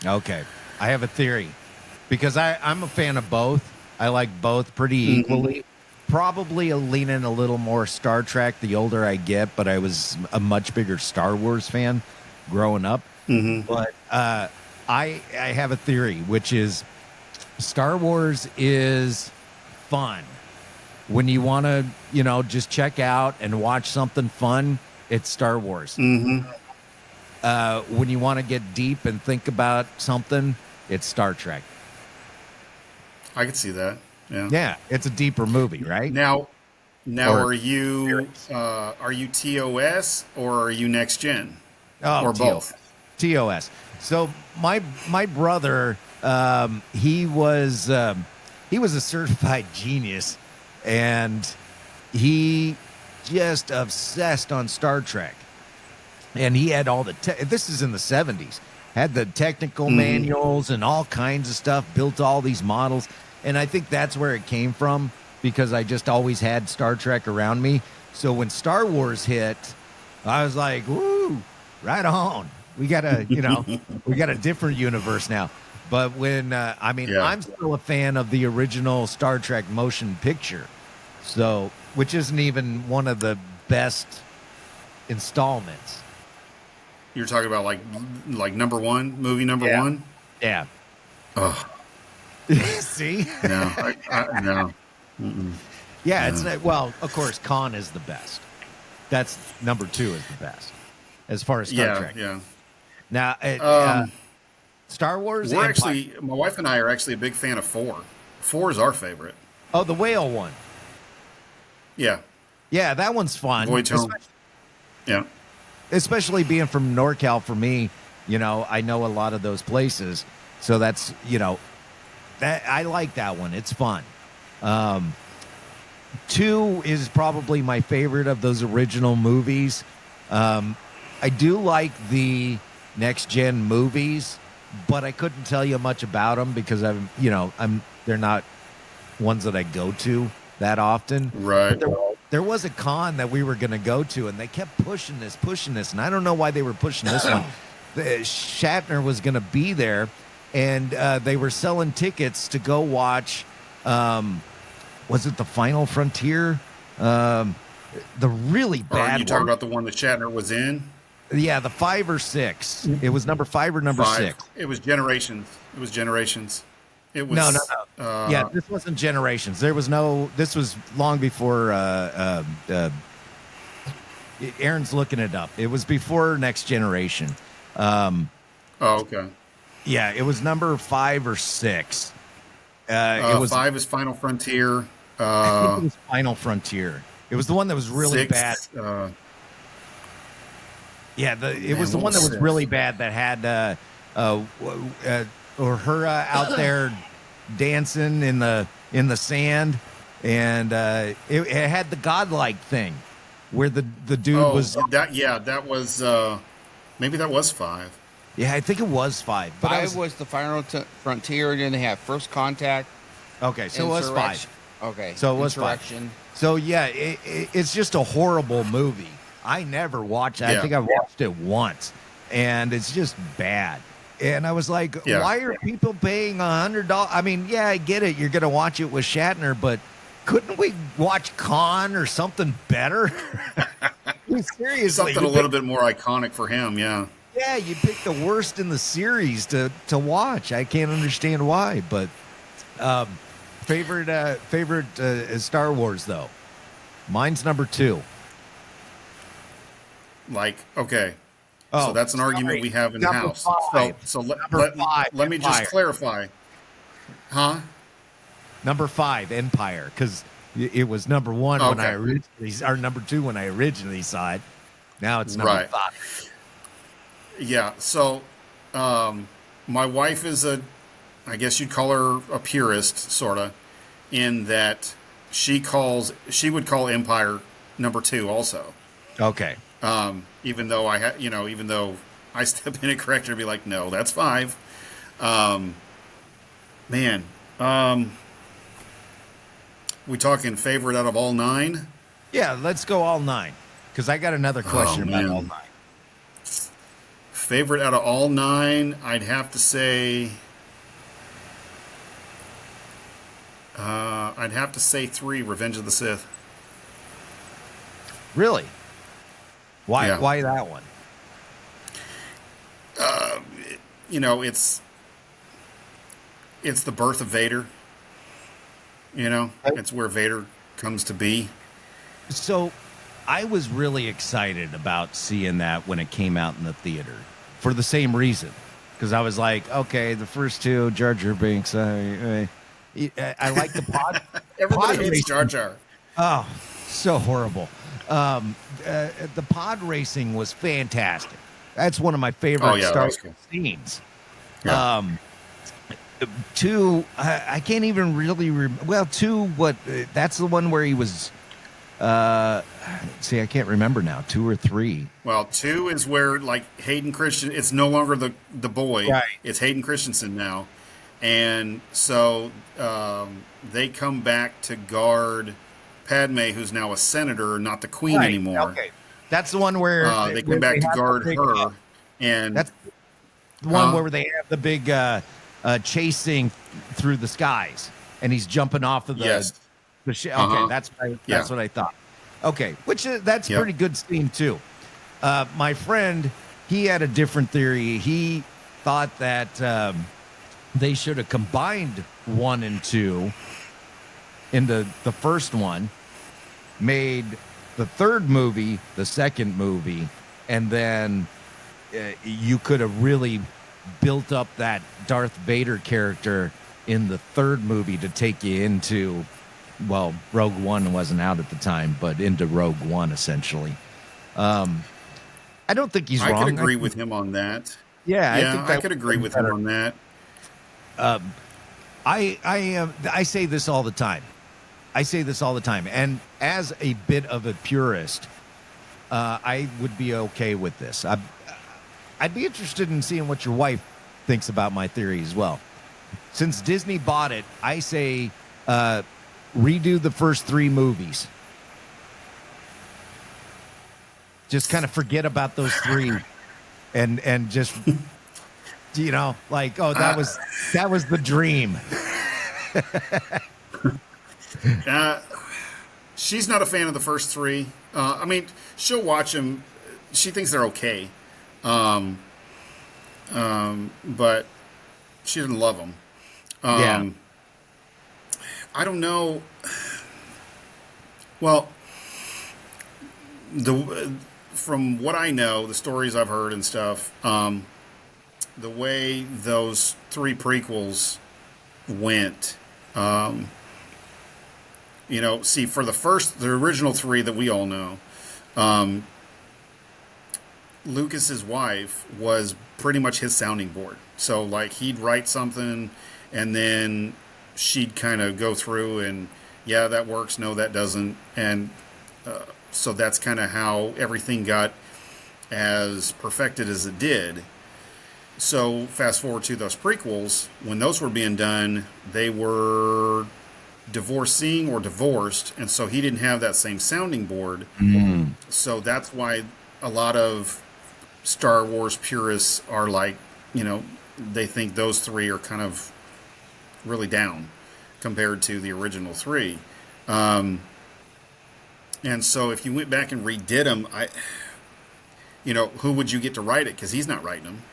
Okay, I have a theory because I'm a fan of both. I like both pretty equally. Probably leaning a little more Star Trek the older I get, but I was a much bigger Star Wars fan growing up. But I have a theory, which is Star Wars is fun. When you want to, just check out and watch something fun, it's Star Wars. When you want to get deep and think about something, it's Star Trek. I could see that. Yeah. Yeah, it's a deeper movie, right? Now, are you TOS or are you next gen? Or both? TOS. So my brother, he was a certified genius, and he just obsessed on Star Trek. And he had all the this is in the 70s. Had the technical manuals and all kinds of stuff, built all these models. And I think that's where it came from, because I just always had Star Trek around me. So when Star Wars hit, I was like, woo, right on. We got a, we got a different universe now. But when, I'm still a fan of the original Star Trek motion picture. So, which isn't even one of the best installments. You're talking about like number one, movie number one? Yeah. Oh. See? No. No. Yeah, it's well, of course, Khan is the best. That's number 2 is the best as far as Star Trek. Yeah. Now, Star Wars. My wife and I are actually a big fan of 4. 4 is our favorite. Oh, the whale one. Yeah. Yeah, that one's fun. Voyage Home. Yeah. Especially being from NorCal for me, I know a lot of those places. So that's, that I like that one. It's fun. 2 is probably my favorite of those original movies. I do like the next gen movies, but I couldn't tell you much about them because they're not ones that I go to that often. Right. There was a con that we were going to go to, and they kept pushing this, and I don't know why they were pushing this one. Shatner was going to be there, and they were selling tickets to go watch. Was it The Final Frontier? The really bad one. Are you talking about the one that Shatner was in? Yeah, the 5 or 6. It was number 5 or number 6. It was Generations. It was no. Yeah, this wasn't Generations. This was long before. Aaron's looking it up. It was before Next Generation. Okay. Yeah, it was number 5 or 6. It was 5 is Final Frontier. I think it was Final Frontier. It was the one that was really 6, bad. It was the one that was really bad that had Uhura out there dancing in the sand, and it had the godlike thing where the dude was. That was maybe that was 5. Yeah, I think it was 5. But 5 was the Final Frontier, and then they had First Contact. Okay, so it was 5. Okay, so it was 5. So yeah, it's just a horrible movie. I never watched it. I think I watched it once, and it's just bad. And I was like, why are people paying $100? I mean, yeah, I get it. You're going to watch it with Shatner, but couldn't we watch Khan or something better? Seriously. Something a little bit more iconic for him, yeah. Yeah, you picked the worst in the series to watch. I can't understand why, but favorite Star Wars, though. Mine's number 2. Like, okay. So that's an argument we have in the house. So let me just clarify. Huh? Number 5, Empire, because it was number 1 when I originally, or number 2 when I originally saw it. Now it's number 5. Yeah. So, my wife is I guess you'd call her a purist, sorta, in that she would call Empire number 2 also. Okay. Even though I step in and correct her and be like, no, that's 5. We talking favorite out of all 9? Yeah, let's go all 9. Because I got another question about all 9. Favorite out of all 9, I'd have to say 3, Revenge of the Sith. Really? Why? Yeah. Why that one? It's the birth of Vader. It's where Vader comes to be. So, I was really excited about seeing that when it came out in the theater for the same reason, because I was like, okay, the first 2, Jar Jar Binks. I like the pod. Everybody hates Jar Jar. Oh, so horrible. The pod racing was fantastic. That's one of my favorite Star Wars scenes. Yeah. 2, I can't even really remember. 2, what? That's the one where he was. See, I can't remember now. 2 or 3. Well, 2 is where like Hayden Christensen. It's no longer the boy. Right. It's Hayden Christensen now, and so they come back to guard Padme, who's now a senator, not the queen anymore. Okay, that's the one where they come back to guard her, and that's the one where they have the big chasing through the skies, and he's jumping off of the ship. Okay, that's what I thought. Okay, which that's pretty good scene too. My friend, he had a different theory. He thought that they should have combined 1 and 2 into the first one, made the third movie the second movie, and then you could have really built up that Darth Vader character in the third movie to take you into, well, Rogue One wasn't out at the time, but into Rogue One essentially. I don't think he's wrong. I could agree with him on that. Yeah, I could agree with him on that. I say this all the time. And as a bit of a purist, I would be okay with this. I'd be interested in seeing what your wife thinks about my theory as well. Since Disney bought it, I say redo the first 3 movies. Just kind of forget about those 3 and just, like, oh, that was the dream. She's not a fan of the first 3. I mean, she'll watch them. She thinks they're okay. But she didn't love them. I don't know. Well, from what I know, the stories I've heard and stuff, the way those 3 prequels went, see, for the original 3 that we all know, Lucas's wife was pretty much his sounding board. So, like, he'd write something, and then she'd kind of go through and, yeah, that works, no, that doesn't. And so that's kind of how everything got as perfected as it did. So, fast forward to those prequels, when those were being done, they were divorcing or divorced, and so he didn't have that same sounding board. So that's why a lot of Star Wars purists are like, they think those 3 are kind of really down compared to the original 3. And so if you went back and redid them, who would you get to write it? Because he's not writing them.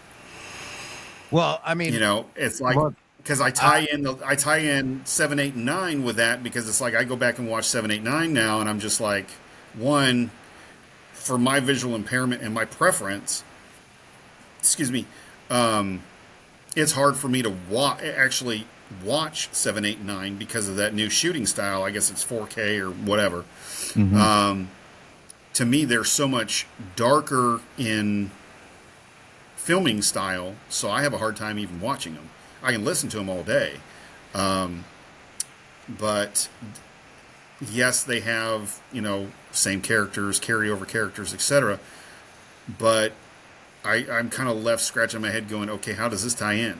Well, I mean, it's like, because I tie in 7, 8, and 9 with that, because it's like I go back and watch 7, 8, 9 now, and I'm just like, one, for my visual impairment and my preference, excuse me, it's hard for me to actually watch 7, 8, and 9 because of that new shooting style. I guess it's 4K or whatever. Mm-hmm. To me, they're so much darker in filming style, so I have a hard time even watching them. I can listen to them all day. But yes, they have, same characters, carryover characters, etc. But I'm kind of left scratching my head going, okay, how does this tie in?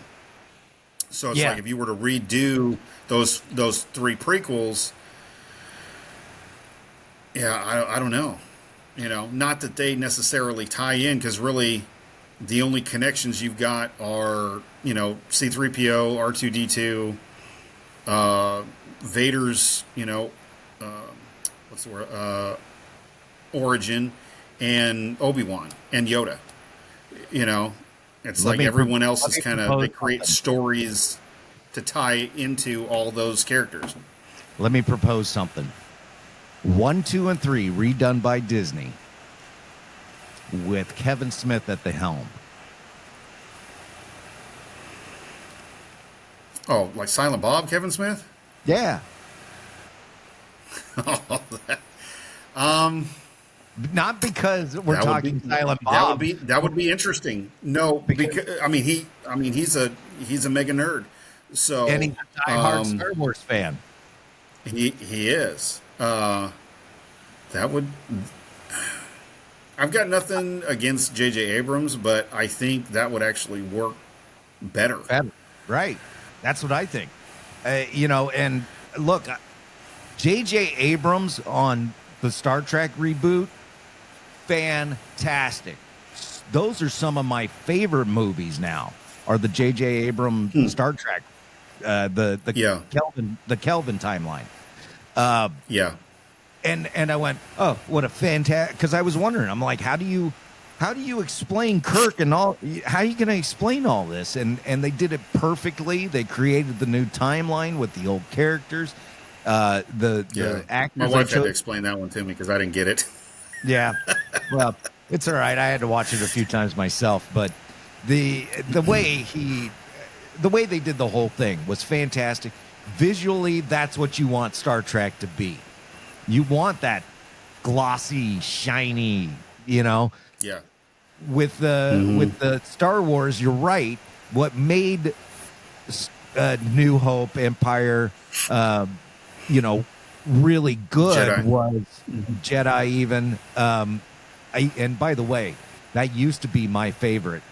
So it's like if you were to redo those 3 prequels, I don't know. Not that they necessarily tie in, because really the only connections you've got are, C-3PO, R2-D2, Vader's, what's the word? Origin, and Obi-Wan, and Yoda. It's like everyone else is kind of, they create stories to tie into all those characters. Let me propose something. 1, 2, and 3 redone by Disney with Kevin Smith at the helm. Oh, like Silent Bob, Kevin Smith? Yeah. Not because we're talking Silent Bob. That would be interesting. No, because he's a mega nerd. So, and he's a diehard Star Wars fan. He is. That would. I've got nothing against J.J. Abrams, but I think that would actually work better. Right. That's what I think. And look, J.J. Abrams on the Star Trek reboot, fantastic. Those are some of my favorite movies now, are the J.J. Abrams Star Trek, the Kelvin timeline. And I went, oh, what a fantastic, because I was wondering, I'm like, how do you explain Kirk and all? How are you going to explain all this? And they did it perfectly. They created the new timeline with the old characters. The actors. My wife had to explain that one to me because I didn't get it. Yeah, well, it's all right. I had to watch it a few times myself, but the way they did the whole thing was fantastic. Visually, that's what you want Star Trek to be. You want that glossy, shiny, Yeah. With the Star Wars, you're right. What made New Hope, Empire, really good Jedi. was Jedi. Even, and by the way, that used to be my favorite.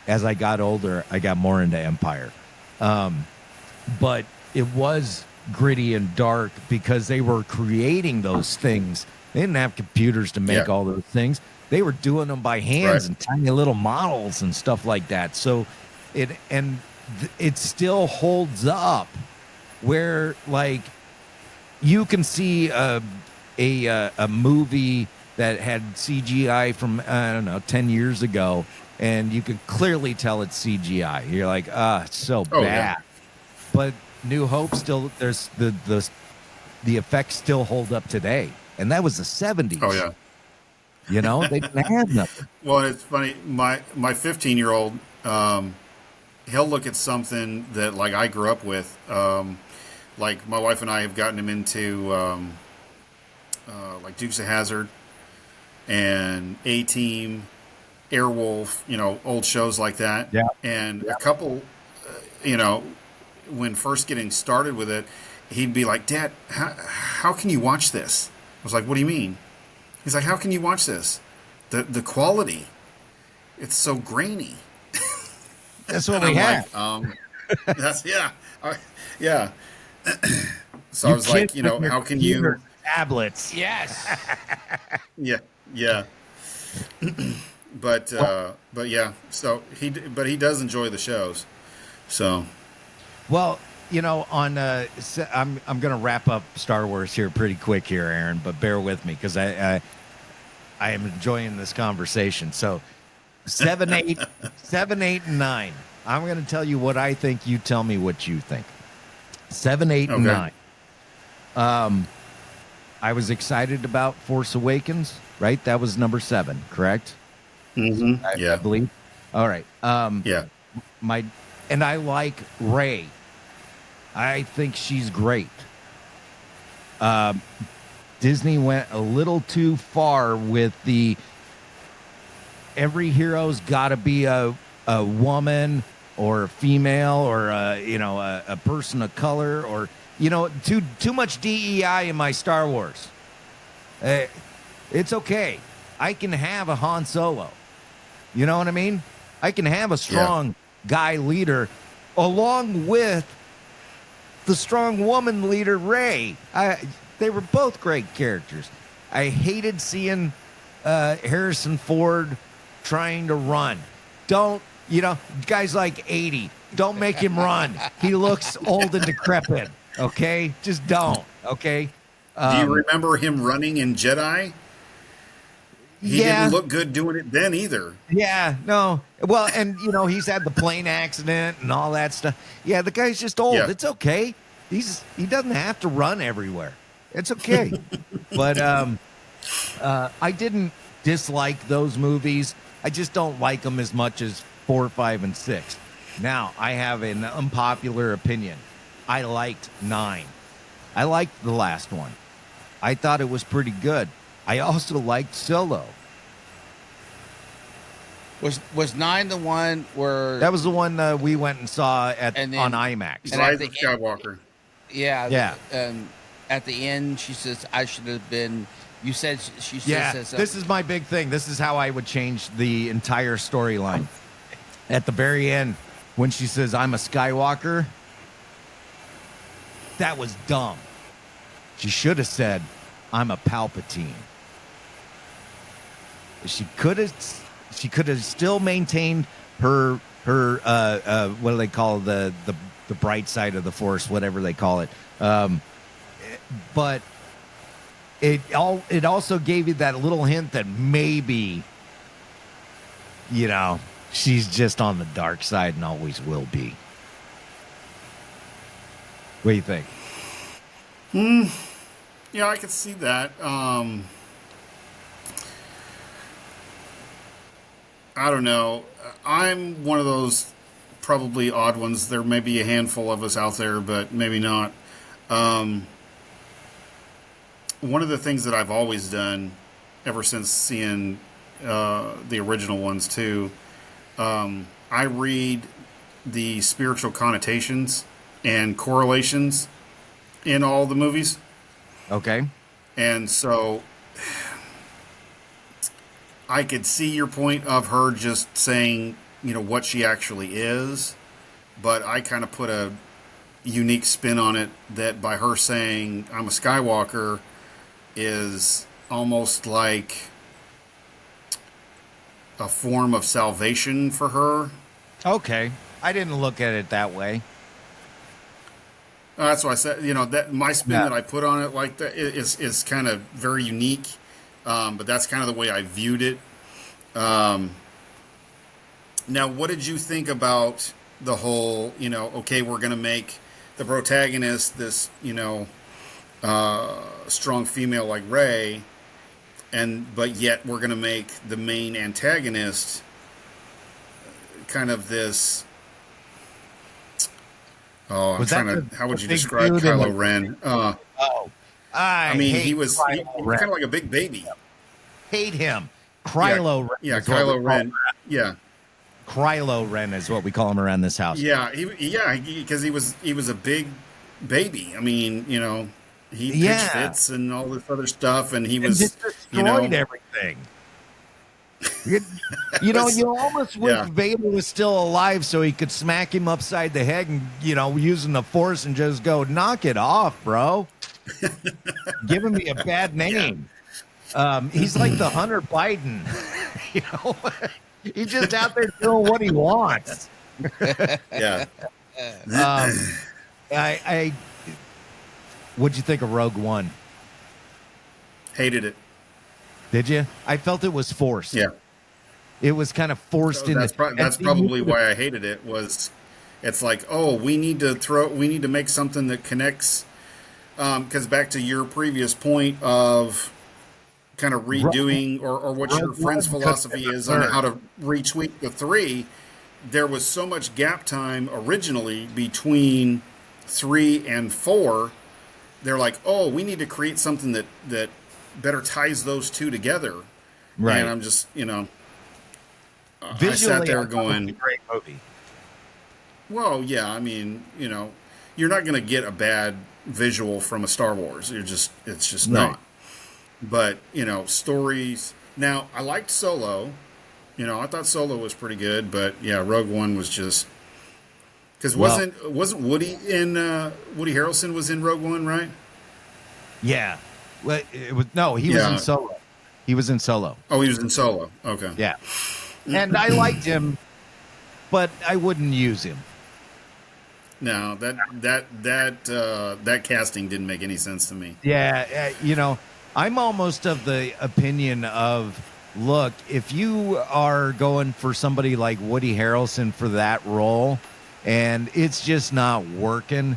As I got older, I got more into Empire, but it was gritty and dark because they were creating those things. They didn't have computers to make all those things. They were doing them by hands and tiny little models and stuff like that. So it still holds up, where like you can see a movie that had CGI from 10 years ago, and you can clearly tell it's CGI. You're like, it's so bad. Yeah. But New Hope still, there's the effects still hold up today, and that was the 70s. Oh yeah. They didn't have nothing. Well, it's funny. My 15-year-old, he'll look at something that like I grew up with. Like my wife and I have gotten him into like Dukes of Hazzard and A-Team, Airwolf. Old shows like that. Yeah. And a couple, when first getting started with it, he'd be like, "Dad, how can you watch this?" I was like, "What do you mean?" He's like, "How can you watch this? The quality, it's so grainy." That's what we had. That's yeah. So I was like, how can you tablets? Yes. Yeah. But yeah. So he does enjoy the shows. So, well, on I'm going to wrap up Star Wars here pretty quick here, Aaron, but bear with me because I am enjoying this conversation. So 7, 8, 7, 8, and 9. I'm going to tell you what I think. You tell me what you think. 7, 8, and 9. I was excited about Force Awakens, right? That was number 7, correct? Mm-hmm. I believe. All right. Yeah. And I like Rey. I think she's great. Disney went a little too far with every hero's got to be a woman or a female or a person of color or too much DEI in my Star Wars. It's okay. I can have a Han Solo. You know what I mean? I can have a strong guy leader along with the strong woman leader, Rey. They were both great characters. I hated seeing Harrison Ford trying to run. Guy's like 80. Don't make him run. He looks old and decrepit. Okay? Just don't. Okay? Do you remember him running in Jedi? He didn't look good doing it then either. Yeah, no. Well, and, he's had the plane accident and all that stuff. Yeah, the guy's just old. Yeah. It's okay. He doesn't have to run everywhere. It's okay. But I didn't dislike those movies. I just don't like them as much as 4, 5, and 6. Now, I have an unpopular opinion. I liked 9. I liked the last one. I thought it was pretty good. I also liked Solo. Was 9 the one where... That was the one we went and saw on IMAX. Rise of Skywalker. Yeah. At the end, she says, I should have been... You said she says... This is my big thing. This is how I would change the entire storyline. At the very end, when she says, I'm a Skywalker, that was dumb. She should have said, I'm a Palpatine. She could have still maintained her what do they call the bright side of the Force, whatever they call it. But it also gave you that little hint that maybe, she's just on the dark side and always will be. What do you think? Yeah, I could see that. I don't know. I'm one of those probably odd ones. There may be a handful of us out there, but maybe not. One of the things that I've always done ever since seeing the original ones too, I read the spiritual connotations and correlations in all the movies. Okay. And so I could see your point of her just saying, what she actually is, but I kind of put a unique spin on it that by her saying I'm a Skywalker is almost like a form of salvation for her. Okay. I didn't look at it that way. That's why I said, that my spin that I put on it like that is kind of very unique. But that's kind of the way I viewed it. Now, what did you think about the whole, okay, we're going to make the protagonist this, strong female like Rey, but yet we're going to make the main antagonist kind of this... Oh, how would you describe Kylo Ren? I mean, he was kind of like a big baby. Hate him. Kylo Ren. Yeah, Kylo Ren. Yeah. Kylo Ren is what we call him around this house. Yeah, because he was a big baby. I mean, he pitched fits and all this other stuff, and he was just destroyed everything. You almost wish Vader was still alive so he could smack him upside the head and, using the Force and just go, knock it off, bro. Giving me a bad name. He's like the Hunter Biden. He's just out there doing what he wants. Yeah. I what'd you think of Rogue One? Hated it. Did you? I felt it was forced. Yeah. It was kind of forced in. That's probably why I hated it. Was it's like, oh, we need to make something that connects. Because back to your previous point of kind of redoing or what your friend's philosophy is on how to retweak the 3, there was so much gap time originally between 3 and 4. They're like, oh, we need to create something that better ties those two together. Right. And I'm just, visually, I sat there going, great movie. Well, yeah, I mean, you're not going to get a bad visual from a Star Wars. It's just right. not. But, stories. Now, I liked Solo. I thought Solo was pretty good, but yeah, Rogue One was just because wasn't Woody Harrelson was in Rogue One, right? Yeah. Well, he was in Solo. He was in Solo. Oh, he was in Solo. Okay. Yeah. And I liked him, but I wouldn't use him. No, that casting didn't make any sense to me. Yeah, I'm almost of the opinion of, look, if you are going for somebody like Woody Harrelson for that role, and it's just not working,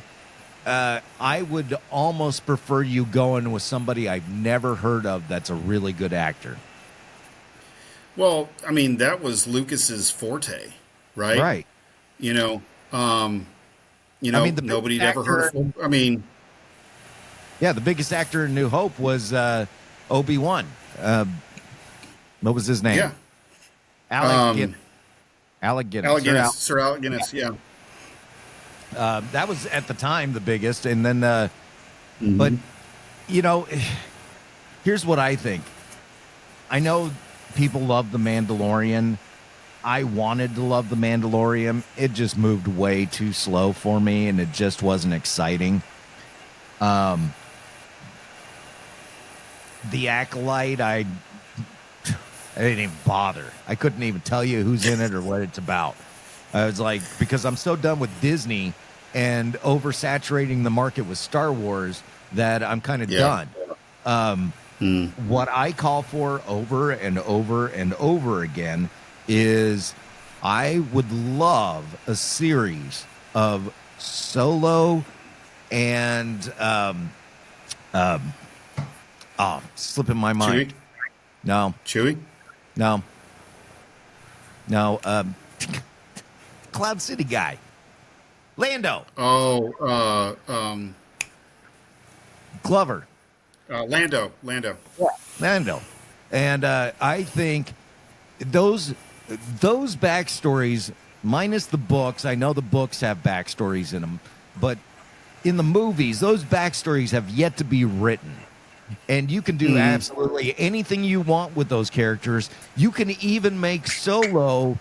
I would almost prefer you going with somebody I've never heard of that's a really good actor. Well, I mean, that was Lucas's forte, right? Right. Nobody'd ever heard of. I mean, yeah, the biggest actor in New Hope was Obi-Wan. What was his name? Yeah, Alec Guinness. Sir Alec Guinness. Yeah. That was at the time the biggest, and then, but here's what I think. I know people love The Mandalorian. I wanted to love The Mandalorian. It just moved way too slow for me, and it just wasn't exciting. The Acolyte, I didn't even bother. I couldn't even tell you who's in it or what it's about. I was like, because I'm so done with Disney and oversaturating the market with Star Wars that I'm kind of done. What I call for over and over and over again is I would love a series of Solo and slipping my mind. Chewie? No. Cloud City guy. Lando. Glover. Lando. Yeah. Lando. And I think those backstories, minus the books, I know the books have backstories in them, but in the movies, those backstories have yet to be written. And you can do absolutely anything you want with those characters. You can even make Solo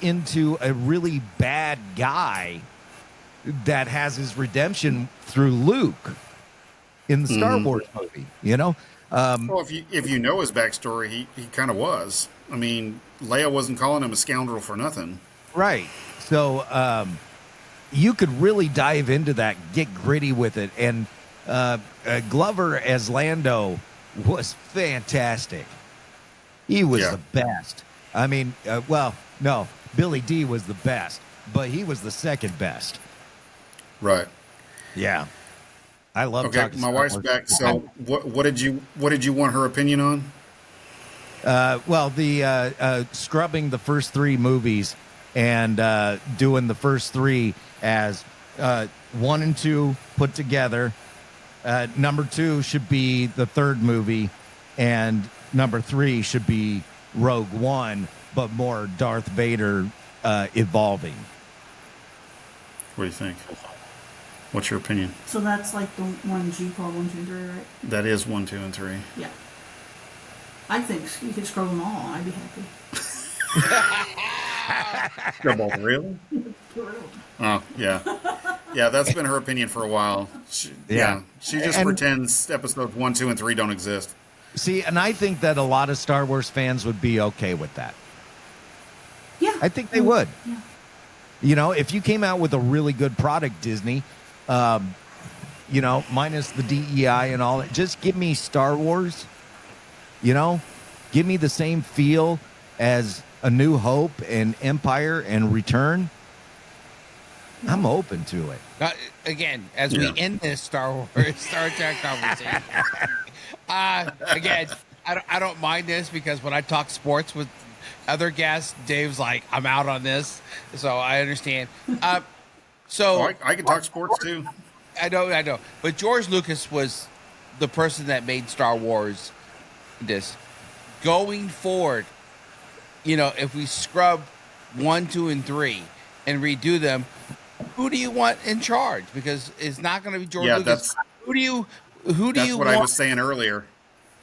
into a really bad guy that has his redemption through Luke in the Star Wars movie, Well, if you know his backstory, he kind of was. I mean, Leia wasn't calling him a scoundrel for nothing. Right. So you could really dive into that, get gritty with it. And Glover as Lando was fantastic. He was the best. I mean, no, Billy D was the best, but he was the second best. Right. Yeah. I love talking my Star wife's Wars. back. So what did you want her opinion on? The scrubbing the first 3 movies and doing the first 3 as 1 and 2 put together. Number 2 should be the 3rd movie, and number 3 should be Rogue One, but more Darth Vader evolving. What do you think? What's your opinion? So that's like the ones you call 1, 2, and 3, right? That is 1, 2, and 3. Yeah. I think you could scrub them all. I'd be happy. Scrub all, really? Oh, yeah. Yeah, that's been her opinion for a while. She just pretends episodes 1, 2, and 3 don't exist. See, and I think that a lot of Star Wars fans would be okay with that. Yeah. I think they would. Yeah. You know, if you came out with a really good product, Disney, you know, minus the DEI and all that, just give me Star Wars. You know, give me the same feel as A New Hope and Empire and Return. I'm open to it. Again, as we end this Star Trek conversation, again, I don't mind this because when I talk sports with other guests, Dave's like, I'm out on this, so I understand. So I can talk sports too. I know. But George Lucas was the person that made Star Wars this. Going forward, you know, if we scrub 1, 2, and 3 and redo them, who do you want in charge? Because it's not going to be George Lucas. Who do you That's what want? I was saying earlier.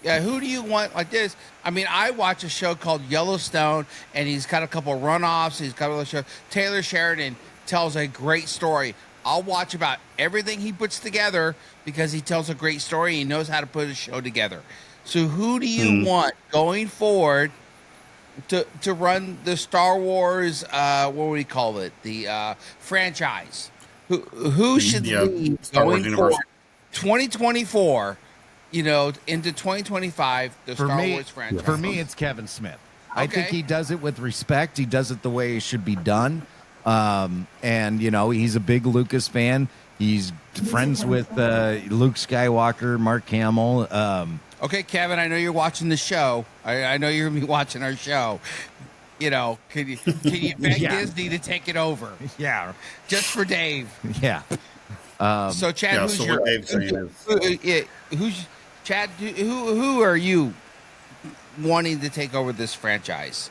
Yeah, who do you want like this? I mean, I watch a show called Yellowstone, and he's got a couple of runoffs. He's got a show. Taylor Sheridan tells a great story. I'll watch about everything he puts together because he tells a great story. He knows how to put a show together. So who do you want going forward to run the Star Wars, what would we call it? The franchise. Who should lead going forward? 2024, you know, into 2025, the Star Wars franchise. For me, it's Kevin Smith. Okay. I think he does it with respect. He does it the way it should be done. And, you know, he's a big Lucas fan. He's friends with Luke Skywalker, Mark Hamill. Okay, Kevin, I know you're watching the show. I know you're going to be watching our show. You know, can you beg Disney to take it over? Yeah. Just for Dave. Yeah. So, Chad, Chad, who are you wanting to take over this franchise?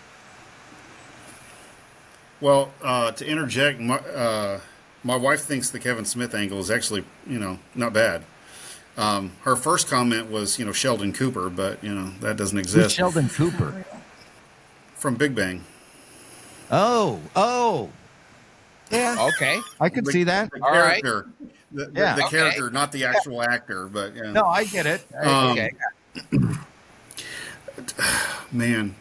Well, to interject, my wife thinks the Kevin Smith angle is actually, you know, not bad. Her first comment was, you know, Sheldon Cooper, but, you know, that doesn't exist. Who's Sheldon Cooper? From Big Bang. Oh. Yeah. Okay. I could see that. The character. Right. The character, not the actual actor, but yeah. No, I get it. Okay. Man.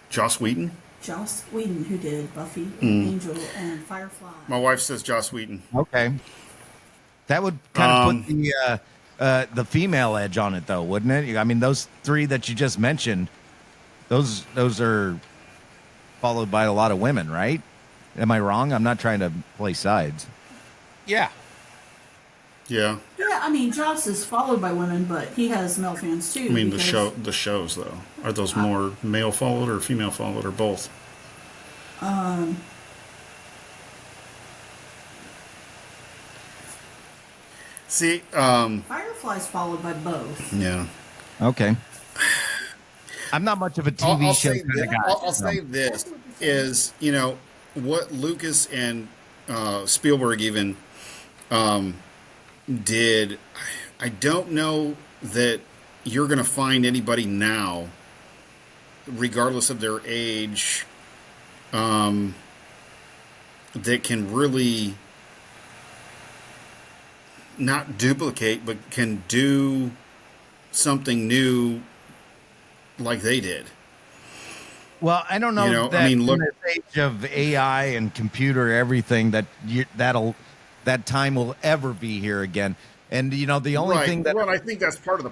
Joss Whedon? Joss Whedon, who did Buffy, Angel, and Firefly. My wife says Joss Whedon. Okay. That would kind of put the female edge on it, though, wouldn't it? I mean, those three that you just mentioned, those are followed by a lot of women, right? Am I wrong? I'm not trying to play sides. Yeah. Yeah. Yeah, I mean, Joss is followed by women, but he has male fans too. I mean, the shows though, are those more male followed or female followed or both? See, Firefly's followed by both. Yeah. Okay. I'm not much of a TV show kind of guy. I'll say this is, you know, what Lucas and Spielberg even did. I don't know that you're going to find anybody now, regardless of their age, that can really not duplicate, but can do something new like they did. Well, I don't know, that I mean, look, in this age of AI and computer everything, that that time will ever be here again. And you know, the only thing that I think that's part of the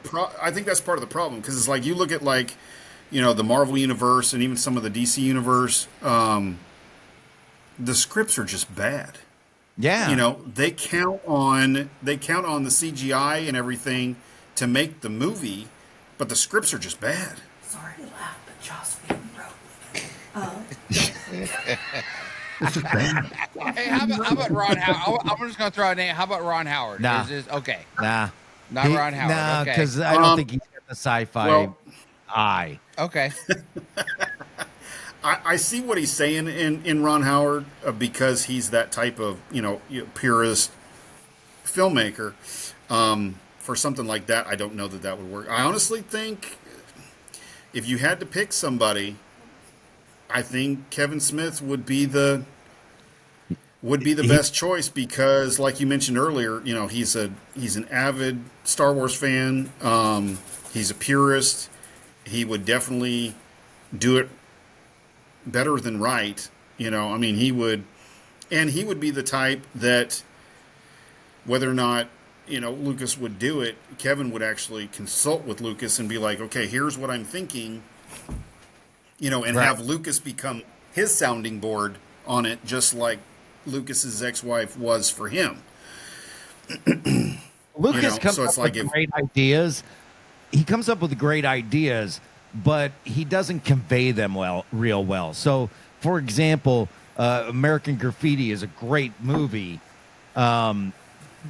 problem, because it's like you look at, like, you know, the Marvel universe and even some of the DC universe, the scripts are just bad. Yeah. You know, they count on the CGI and everything to make the movie, but the scripts are just bad. Sorry to laugh, but Joss Whedon wrote. Hey, how about Ron Howard? I'm just going to throw a name. How about Ron Howard? Nah. Okay. Nah. Not Ron Howard. Nah, okay. because I don't think he's got the sci-fi eye. Okay. I see what he's saying in Ron Howard, because he's that type of, you know, purist filmmaker. For something like that, I don't know that would work. I honestly think if you had to pick somebody, I think Kevin Smith would be the best choice, because, like you mentioned earlier, you know, he's an avid Star Wars fan. He's a purist. He would definitely do it better than right. I mean, he would be the type that whether or not, Lucas would do it, Kevin would actually consult with Lucas and be like, okay, here's what I'm thinking, and Right. have Lucas become his sounding board on it, just like Lucas's ex-wife was for him. Lucas comes so it's up like with if, great ideas. He comes up with great ideas, but he doesn't convey them real well. So, for example, American Graffiti is a great movie.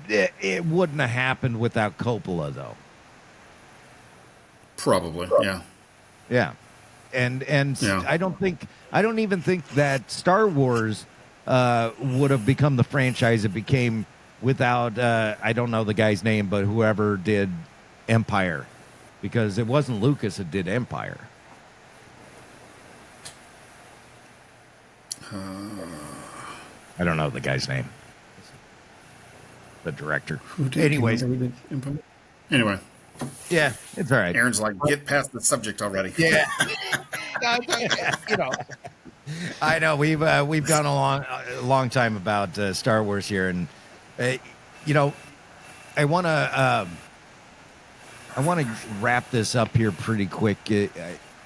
It wouldn't have happened without Coppola, though. probably, yeah. Yeah, and Yeah. I don't even think that Star Wars would have become the franchise it became without I don't know the guy's name, but whoever did Empire, because it wasn't Lucas that did Empire. I don't know the guy's name. The director. Anyways, Anyway, yeah, it's all right. Aaron's like, get past the subject already. Yeah. You know, I know we've gone a long time about Star Wars here, and I want to wrap this up here pretty quick.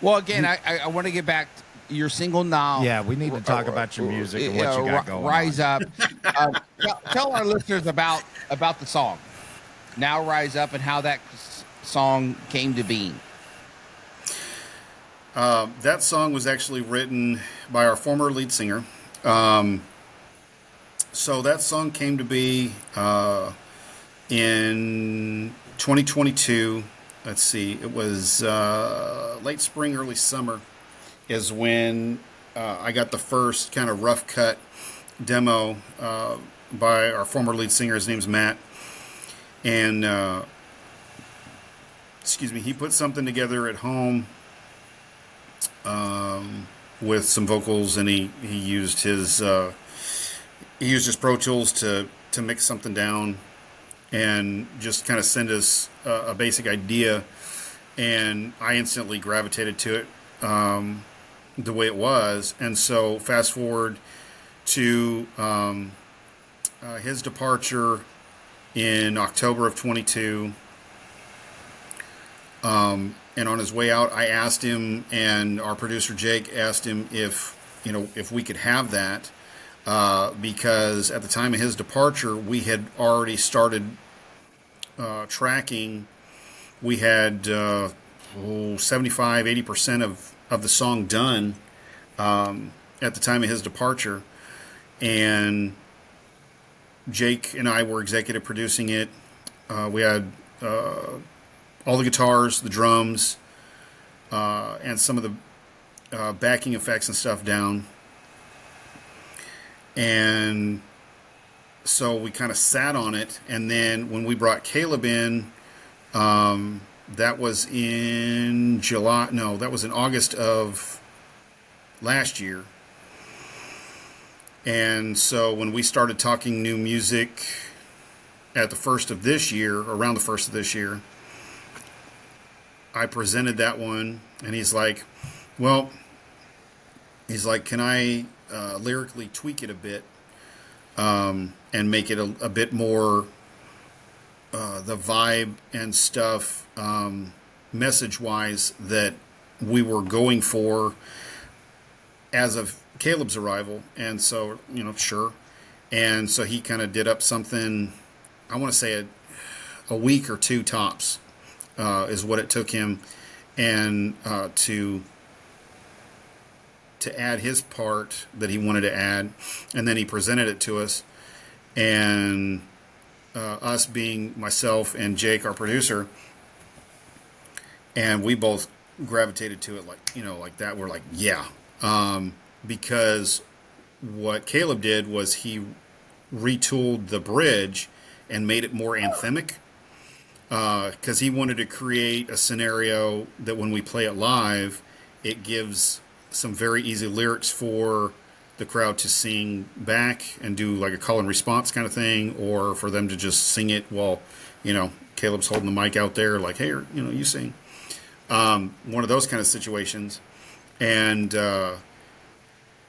well, again, I want to get back. You're single now. Yeah, we need to talk about your music and what you got going Rise on. Up. Tell our listeners about the song. Now Rise Up and how that song came to being. That song was actually written by our former lead singer. So that song came to be in 2022. Let's see, it was late spring, early summer is when I got the first kind of rough cut demo by our former lead singer. His name's Matt. And, he put something together at home with some vocals, and he used his Pro Tools to mix something down and just kind of send us a basic idea. And I instantly gravitated to it the way it was. And so fast forward to his departure in October of 22. And on his way out, I asked him, and our producer Jake asked him if we could have that, because at the time of his departure, we had already started tracking. We had 75-80% of the song done at the time of his departure, and Jake and I were executive producing it. We had all the guitars, the drums, and some of the backing effects and stuff down. And so we kind of sat on it. And then when we brought Caleb in, that was in July. No, that was in August of last year. And so when we started talking new music at the first of this year, around the first of this year, I presented that one, and he's like, can I lyrically tweak it a bit and make it a bit more the vibe and stuff message-wise that we were going for as of Caleb's arrival. And so, sure. And so he kind of did up something, I want to say a week or two tops. Is what it took him, and to add his part that he wanted to add, and then he presented it to us, and us being myself and Jake, our producer, and we both gravitated to it like that. We're like, yeah, because what Caleb did was he retooled the bridge and made it more anthemic. Because he wanted to create a scenario that when we play it live, it gives some very easy lyrics for the crowd to sing back and do like a call and response kind of thing, or for them to just sing it while, Caleb's holding the mic out there like, hey, you sing. One of those kind of situations. And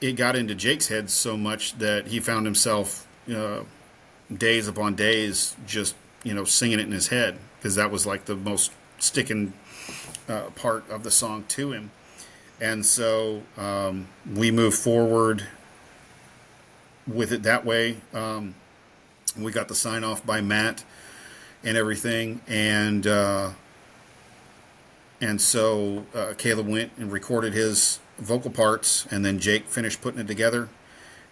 it got into Jake's head so much that he found himself days upon days just singing it in his head, because that was like the most sticking part of the song to him. And so we moved forward with it that way. We got the sign off by Matt and everything, and so Caleb went and recorded his vocal parts, and then Jake finished putting it together.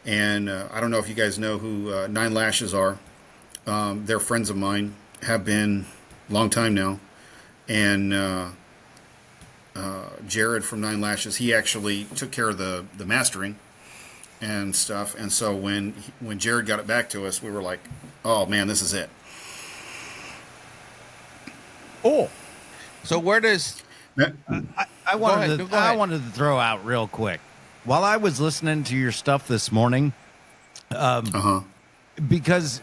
And I don't know if you guys know who Nine Lashes are. They're friends of mine, have been a long time now. And Jared from Nine Lashes, he actually took care of the mastering and stuff. And so when Jared got it back to us, we were like, oh man, this is it. Oh, so where does I wanted to throw out real quick, while I was listening to your stuff this morning, because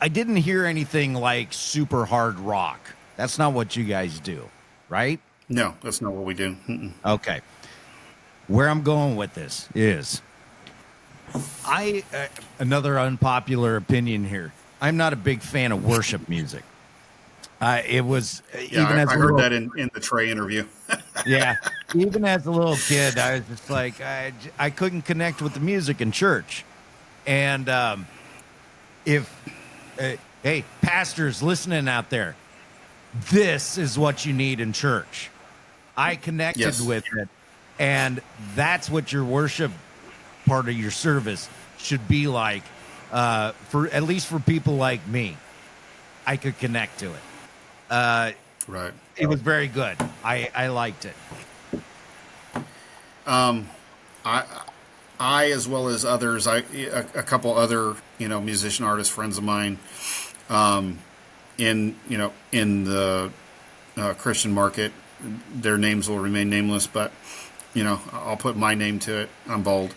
I didn't hear anything like super hard rock. That's not what you guys do, right? No, that's not what we do. Mm-mm. Okay. Where I'm going with this is, another unpopular opinion here, I'm not a big fan of worship music. It was I heard that in the Trey interview. Yeah, even as a little kid, I was just like, I couldn't connect with the music in church. And hey, pastors listening out there, this is what you need in church. I connected with it, and that's what your worship part of your service should be like. For at least for people like me, I could connect to it. Right. It was very good. I liked it. I as well as others, a couple other musician artists, friends of mine, in the Christian market, their names will remain nameless, but I'll put my name to it. I'm bold.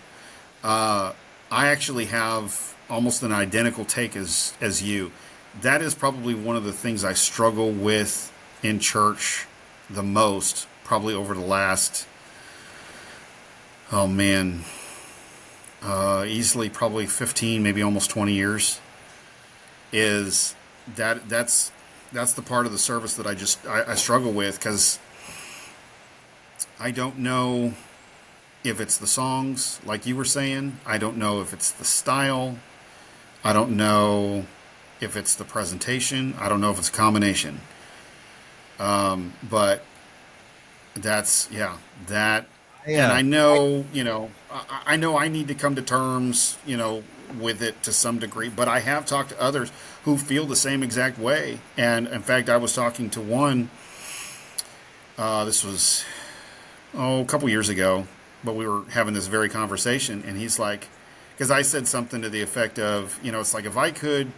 I actually have almost an identical take as you. That is probably one of the things I struggle with in church the most, probably over the last, easily probably 15, maybe almost 20 years, is that's the part of the service that I struggle with, because I don't know if it's the songs, like you were saying. I don't know if it's the style. I don't know if it's the presentation. I don't know if it's a combination. But that's, that. Yeah. And I know, I know I need to come to terms, with it to some degree, but I have talked to others who feel the same exact way. And in fact, I was talking to one, this was, a couple years ago, but we were having this very conversation, and he's like, because I said something to the effect of, it's like if I could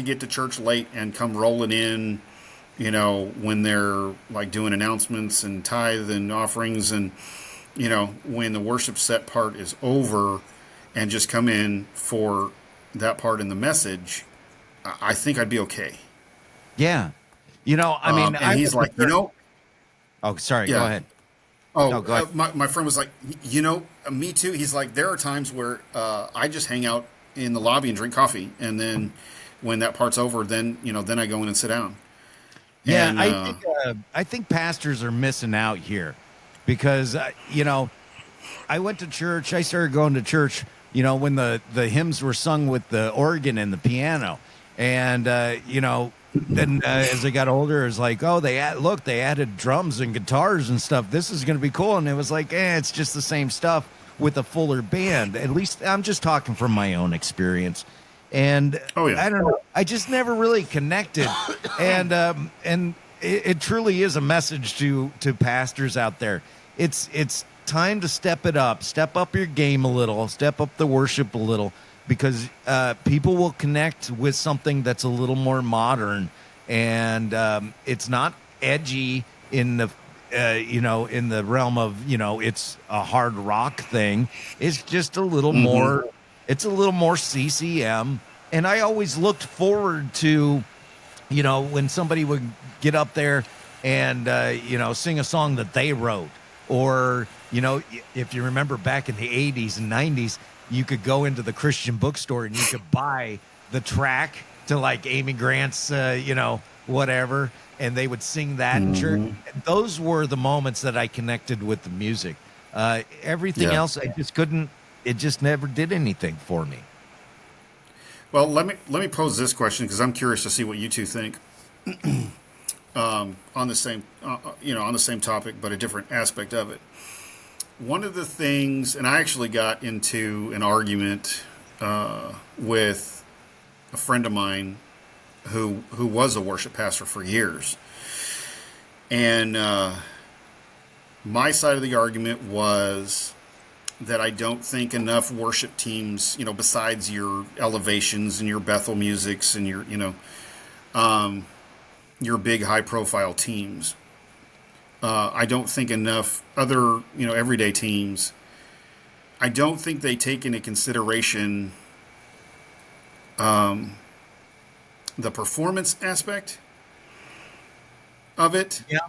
get to church late and come rolling in, when they're like doing announcements and tithe and offerings, and, when the worship set part is over, and just come in for that part in the message, I think I'd be okay. Yeah. And he's like, oh, sorry. Yeah. Go ahead. Oh, no, go ahead. My friend was like, me too. He's like, there are times where I just hang out in the lobby and drink coffee, and then when that part's over, then then I go in and sit down. Yeah, and, I think pastors are missing out here, because I went to church. I started going to church, when the hymns were sung with the organ and the piano, and then as I got older, it was like, oh, they added drums and guitars and stuff. This is going to be cool. And it was like, it's just the same stuff with a fuller band. At least I'm just talking from my own experience. And I don't know, I just never really connected. And it truly is a message to pastors out there. It's time to step up your game a little, step up the worship a little, because people will connect with something that's a little more modern, and it's not edgy in the in the realm of it's a hard rock thing. It's just a little more. It's a little more CCM, and I always looked forward to when somebody would get up there and sing a song that they wrote, Or, you know, if you remember back in the 80s and 90s, you could go into the Christian bookstore and you could buy the track to like Amy Grant's, you know, whatever, and they would sing that in church. Those were the moments that I connected with the music. Everything else, I just couldn't. It just never did anything for me. Well, let me pose this question because I'm curious to see what you two think. On the same, on the same topic, but a different aspect of it. One of the things, and I actually got into an argument with a friend of mine who was a worship pastor for years, and my side of the argument was that I don't think enough worship teams, besides your Elevations and your Bethel Musics and your big high-profile teams. I don't think enough other, everyday teams, I don't think they take into consideration the performance aspect of it. Yeah.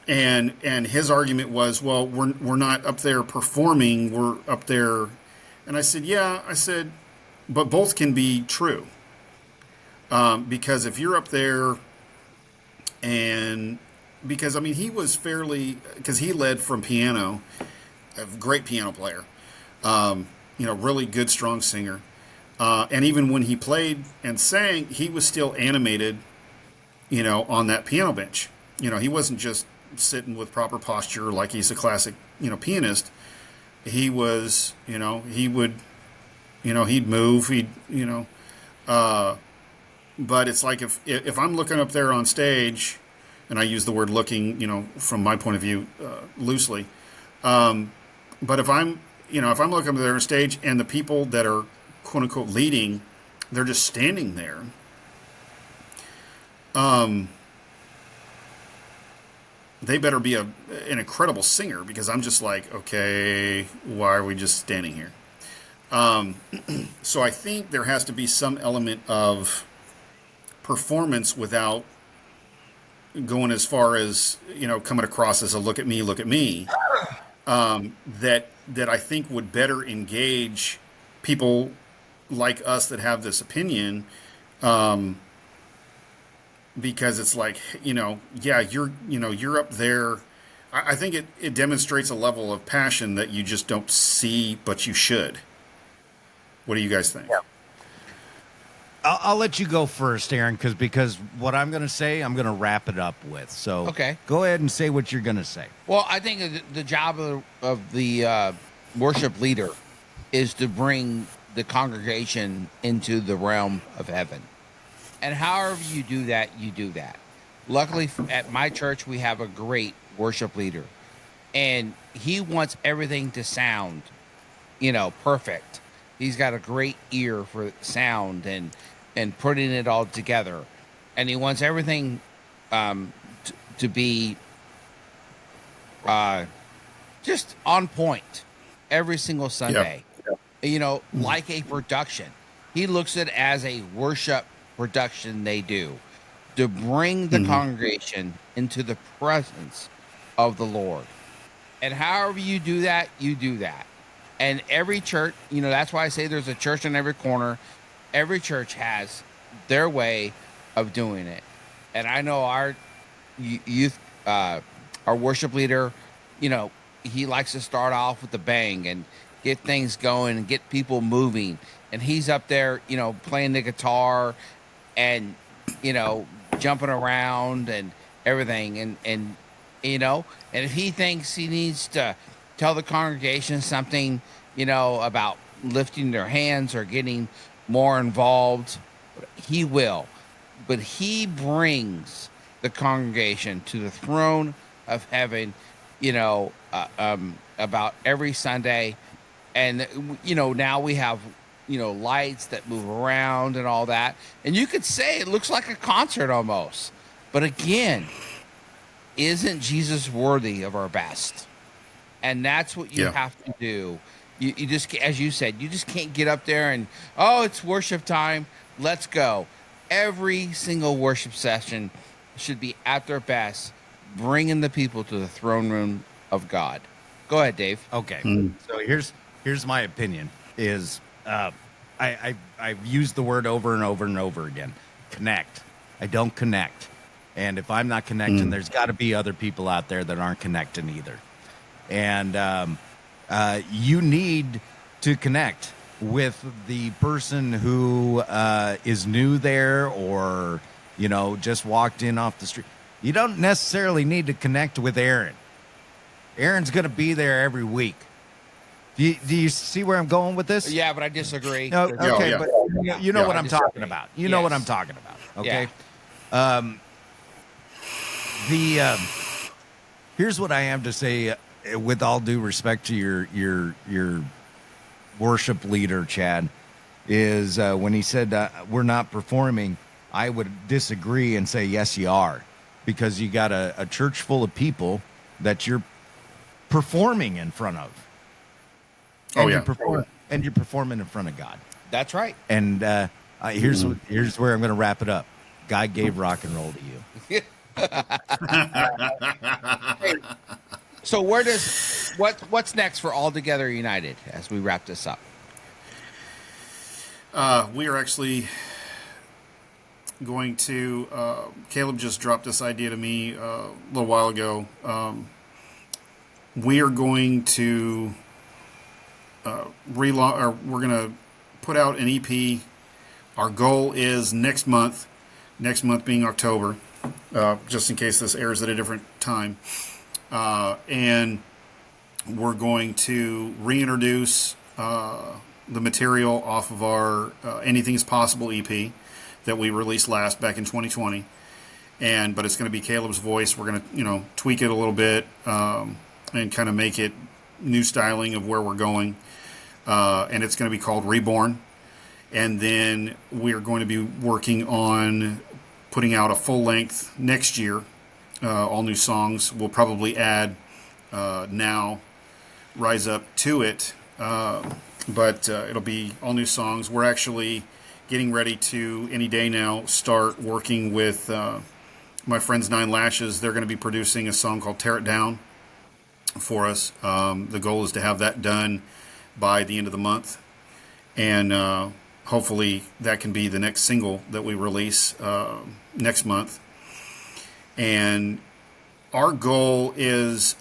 And his argument was, well, we're not up there performing, we're up there. And I said, but both can be true. Because if you're up there because he was because he led from piano, a great piano player, really good, strong singer. And even when he played and sang, he was still animated, on that piano bench. He wasn't just sitting with proper posture like he's a classic, pianist. He was, he'd move, but it's like if I'm looking up there on stage, and I use the word looking, from my point of view, loosely. But if I'm looking up there on stage and the people that are quote unquote leading, they're just standing there. They better be an incredible singer, because I'm just like, okay, why are we just standing here? So I think there has to be some element of performance without going as far as, coming across as a look at me, that I think would better engage people like us that have this opinion, because it's like, you're up there. I think it demonstrates a level of passion that you just don't see, but you should. What do you guys think? Yeah. I'll let you go first, Aaron, because what I'm going to say, I'm going to wrap it up with. So okay, go ahead and say what you're going to say. Well, I think the job of the worship leader is to bring the congregation into the realm of heaven. And however you do that, you do that. Luckily, at my church, we have a great worship leader. And he wants everything to sound, perfect. He's got a great ear for sound and putting it all together. And he wants everything to be just on point every single Sunday. Yep. Like a production. He looks at it as a worship production they do to bring the congregation into the presence of the Lord. And however you do that, you do that. And every church, that's why I say there's a church in every corner. Every church has their way of doing it. And I know our youth, our worship leader, he likes to start off with a bang and get things going and get people moving. And he's up there, playing the guitar and, jumping around and everything. And if he thinks he needs to tell the congregation something, about lifting their hands or getting more involved, he will. But he brings the congregation to the throne of heaven, about every Sunday. And, now we have, lights that move around and all that. And you could say it looks like a concert almost. But again, isn't Jesus worthy of our best? And that's what you have to do. You just, as you said, you just can't get up there and, oh, it's worship time, let's go. Every single worship session should be at their best, bringing the people to the throne room of God. Go ahead, Dave. Okay. So here's my opinion is I've used the word over and over and over again. Connect. I don't connect. And if I'm not connecting, there's got to be other people out there that aren't connecting either. And you need to connect with the person who is new there or, just walked in off the street. You don't necessarily need to connect with Aaron. Aaron's going to be there every week. Do you see where I'm going with this? Yeah, but I disagree. No, okay, but you know what I'm talking about. You know what I'm Yes. talking about. Okay. Yeah. Here's what I have to say, with all due respect to your worship leader, Chad, is when he said we're not performing, I would disagree and say yes, you are, because you got a church full of people that you're performing in front of. And you're performing in front of God. That's right. And here's where I'm going to wrap it up. God gave rock and roll to you. Hey, so what's next for All Together United as we wrap this up? We are actually going to. Caleb just dropped this idea to me a little while ago. We are going to relaunch, or we're going to put out an EP. Our goal is next month being October, just in case this airs at a different time. And we're going to reintroduce the material off of our Anything is Possible EP that we released back in 2020. But it's going to be Caleb's voice. We're going to, tweak it a little bit and kind of make it new styling of where we're going. And it's going to be called Reborn. And then we're going to be working on putting out a full length next year, all new songs. We'll probably add Now, Rise Up to it, but it'll be all new songs. We're actually getting ready to, any day now, start working with my friends Nine Lashes. They're going to be producing a song called Tear It Down for us. The goal is to have that done by the end of the month. And hopefully that can be the next single that we release next month. And our goal is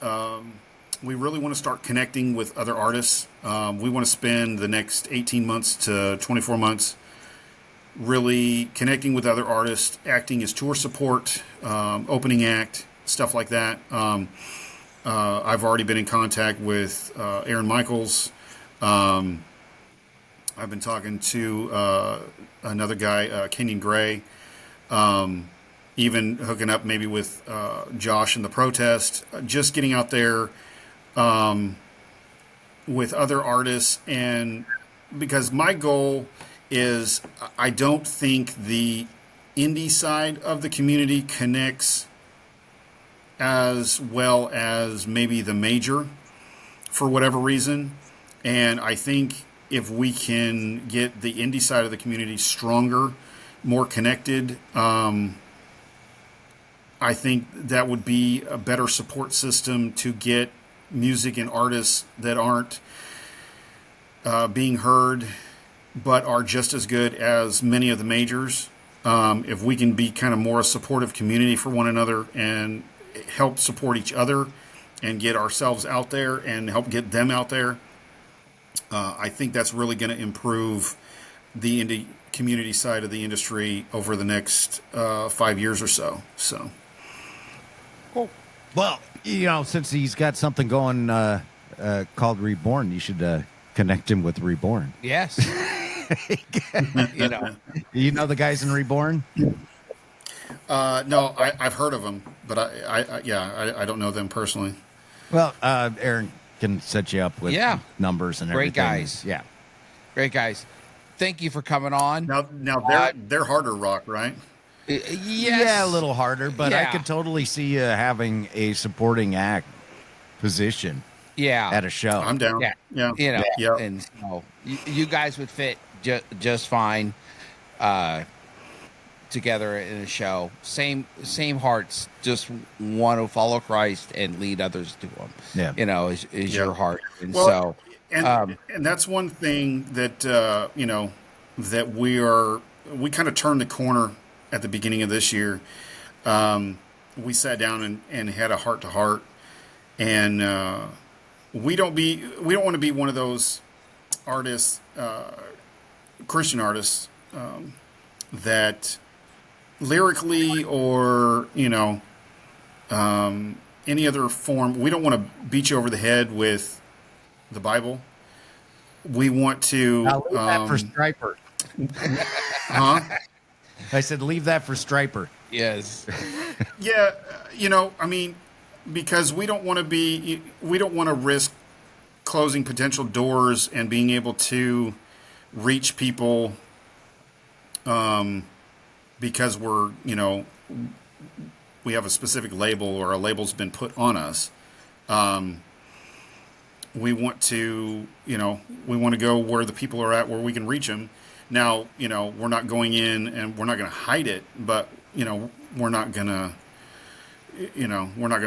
we really want to start connecting with other artists. We want to spend the next 18 months to 24 months really connecting with other artists, acting as tour support, opening act, stuff like that. I've already been in contact with Aaron Michaels. I've been talking to another guy, Kenyon Gray, even hooking up maybe with Josh and the Protest, just getting out there with other artists. And because my goal is, I don't think the indie side of the community connects as well as maybe the major for whatever reason. And I think if we can get the indie side of the community stronger, more connected, I think that would be a better support system to get music and artists that aren't being heard but are just as good as many of the majors. If we can be kind of more a supportive community for one another and help support each other and get ourselves out there and help get them out there, I think that's really going to improve the indie community side of the industry over the next 5 years or so. So, cool. Well, since he's got something going called Reborn, you should connect him with Reborn. Yes. You know the guys in Reborn? No, I've heard of them, but I don't know them personally. Well, Aaron can set you up with numbers and everything. Great guys. Yeah. Great guys. Thank you for coming on. Now they're harder rock, right? Yes. Yeah, a little harder, but I could totally see you having a supporting act position. Yeah. At a show. I'm down. Yeah. And so you guys would fit just fine. together in a show. Same hearts, just want to follow Christ and lead others to Him. Yeah, is your heart, and well, and that's one thing that that we kind of turned the corner at the beginning of this year. We sat down and had a heart to heart, and we don't want to be one of those artists, Christian artists, that lyrically or any other form, we don't want to beat you over the head with the Bible. We want to leave that for Striper. Huh? I said leave that for Striper. yes, Yeah, I mean, because we don't want to risk closing potential doors and being able to reach people because we have a specific label or a label's been put on us. We want to go where the people are at, where we can reach them. Now, we're not going in and we're not going to hide it, but we're not going to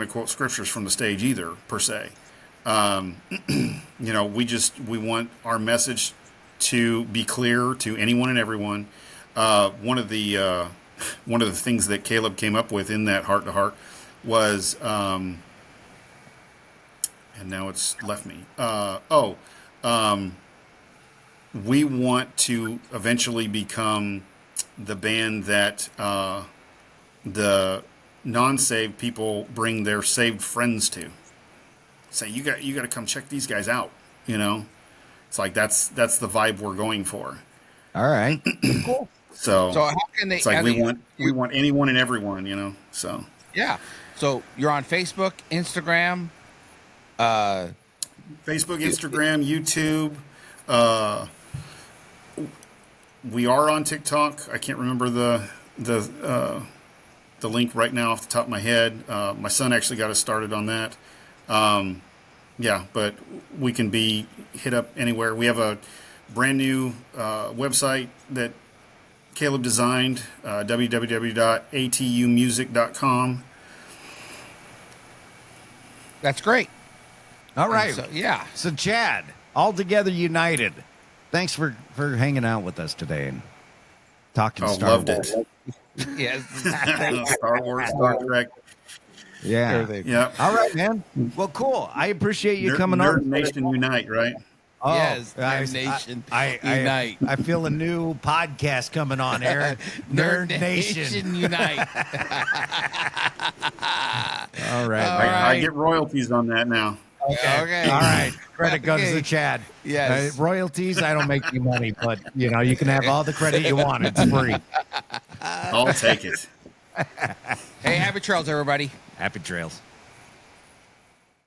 quote scriptures from the stage either, per se. We want our message to be clear to anyone and everyone. One of the things that Caleb came up with in that heart to heart was, and now it's left me. We want to eventually become the band that the non-saved people bring their saved friends to. Say, you got to come check these guys out. It's like that's the vibe we're going for. All right, cool. So how can they? It's like we want anyone and everyone. So yeah. So you're on Facebook, Instagram, Instagram, YouTube. We are on TikTok. I can't remember the link right now off the top of my head. My son actually got us started on that. But we can be hit up anywhere. We have a brand new website that Caleb designed, www.atumusic.com. That's great. All right. So Chad, all together united. Thanks for hanging out with us today and talking Star Wars. Loved it. Yes. Star Wars, Star Trek. Yeah. Yeah. All right, man. Well, cool. I appreciate you coming on. Nerd Nation Unite, right? Oh, yes, Nerd Nation Unite. I feel a new podcast coming on, Aaron. Nerd Nation Unite. All right. I get royalties on that now. Okay. All right. Credit goes to Chad. Yes. Royalties, I don't make any money, but, you can have all the credit you want. It's free. I'll take it. Hey, happy trails, everybody. Happy trails.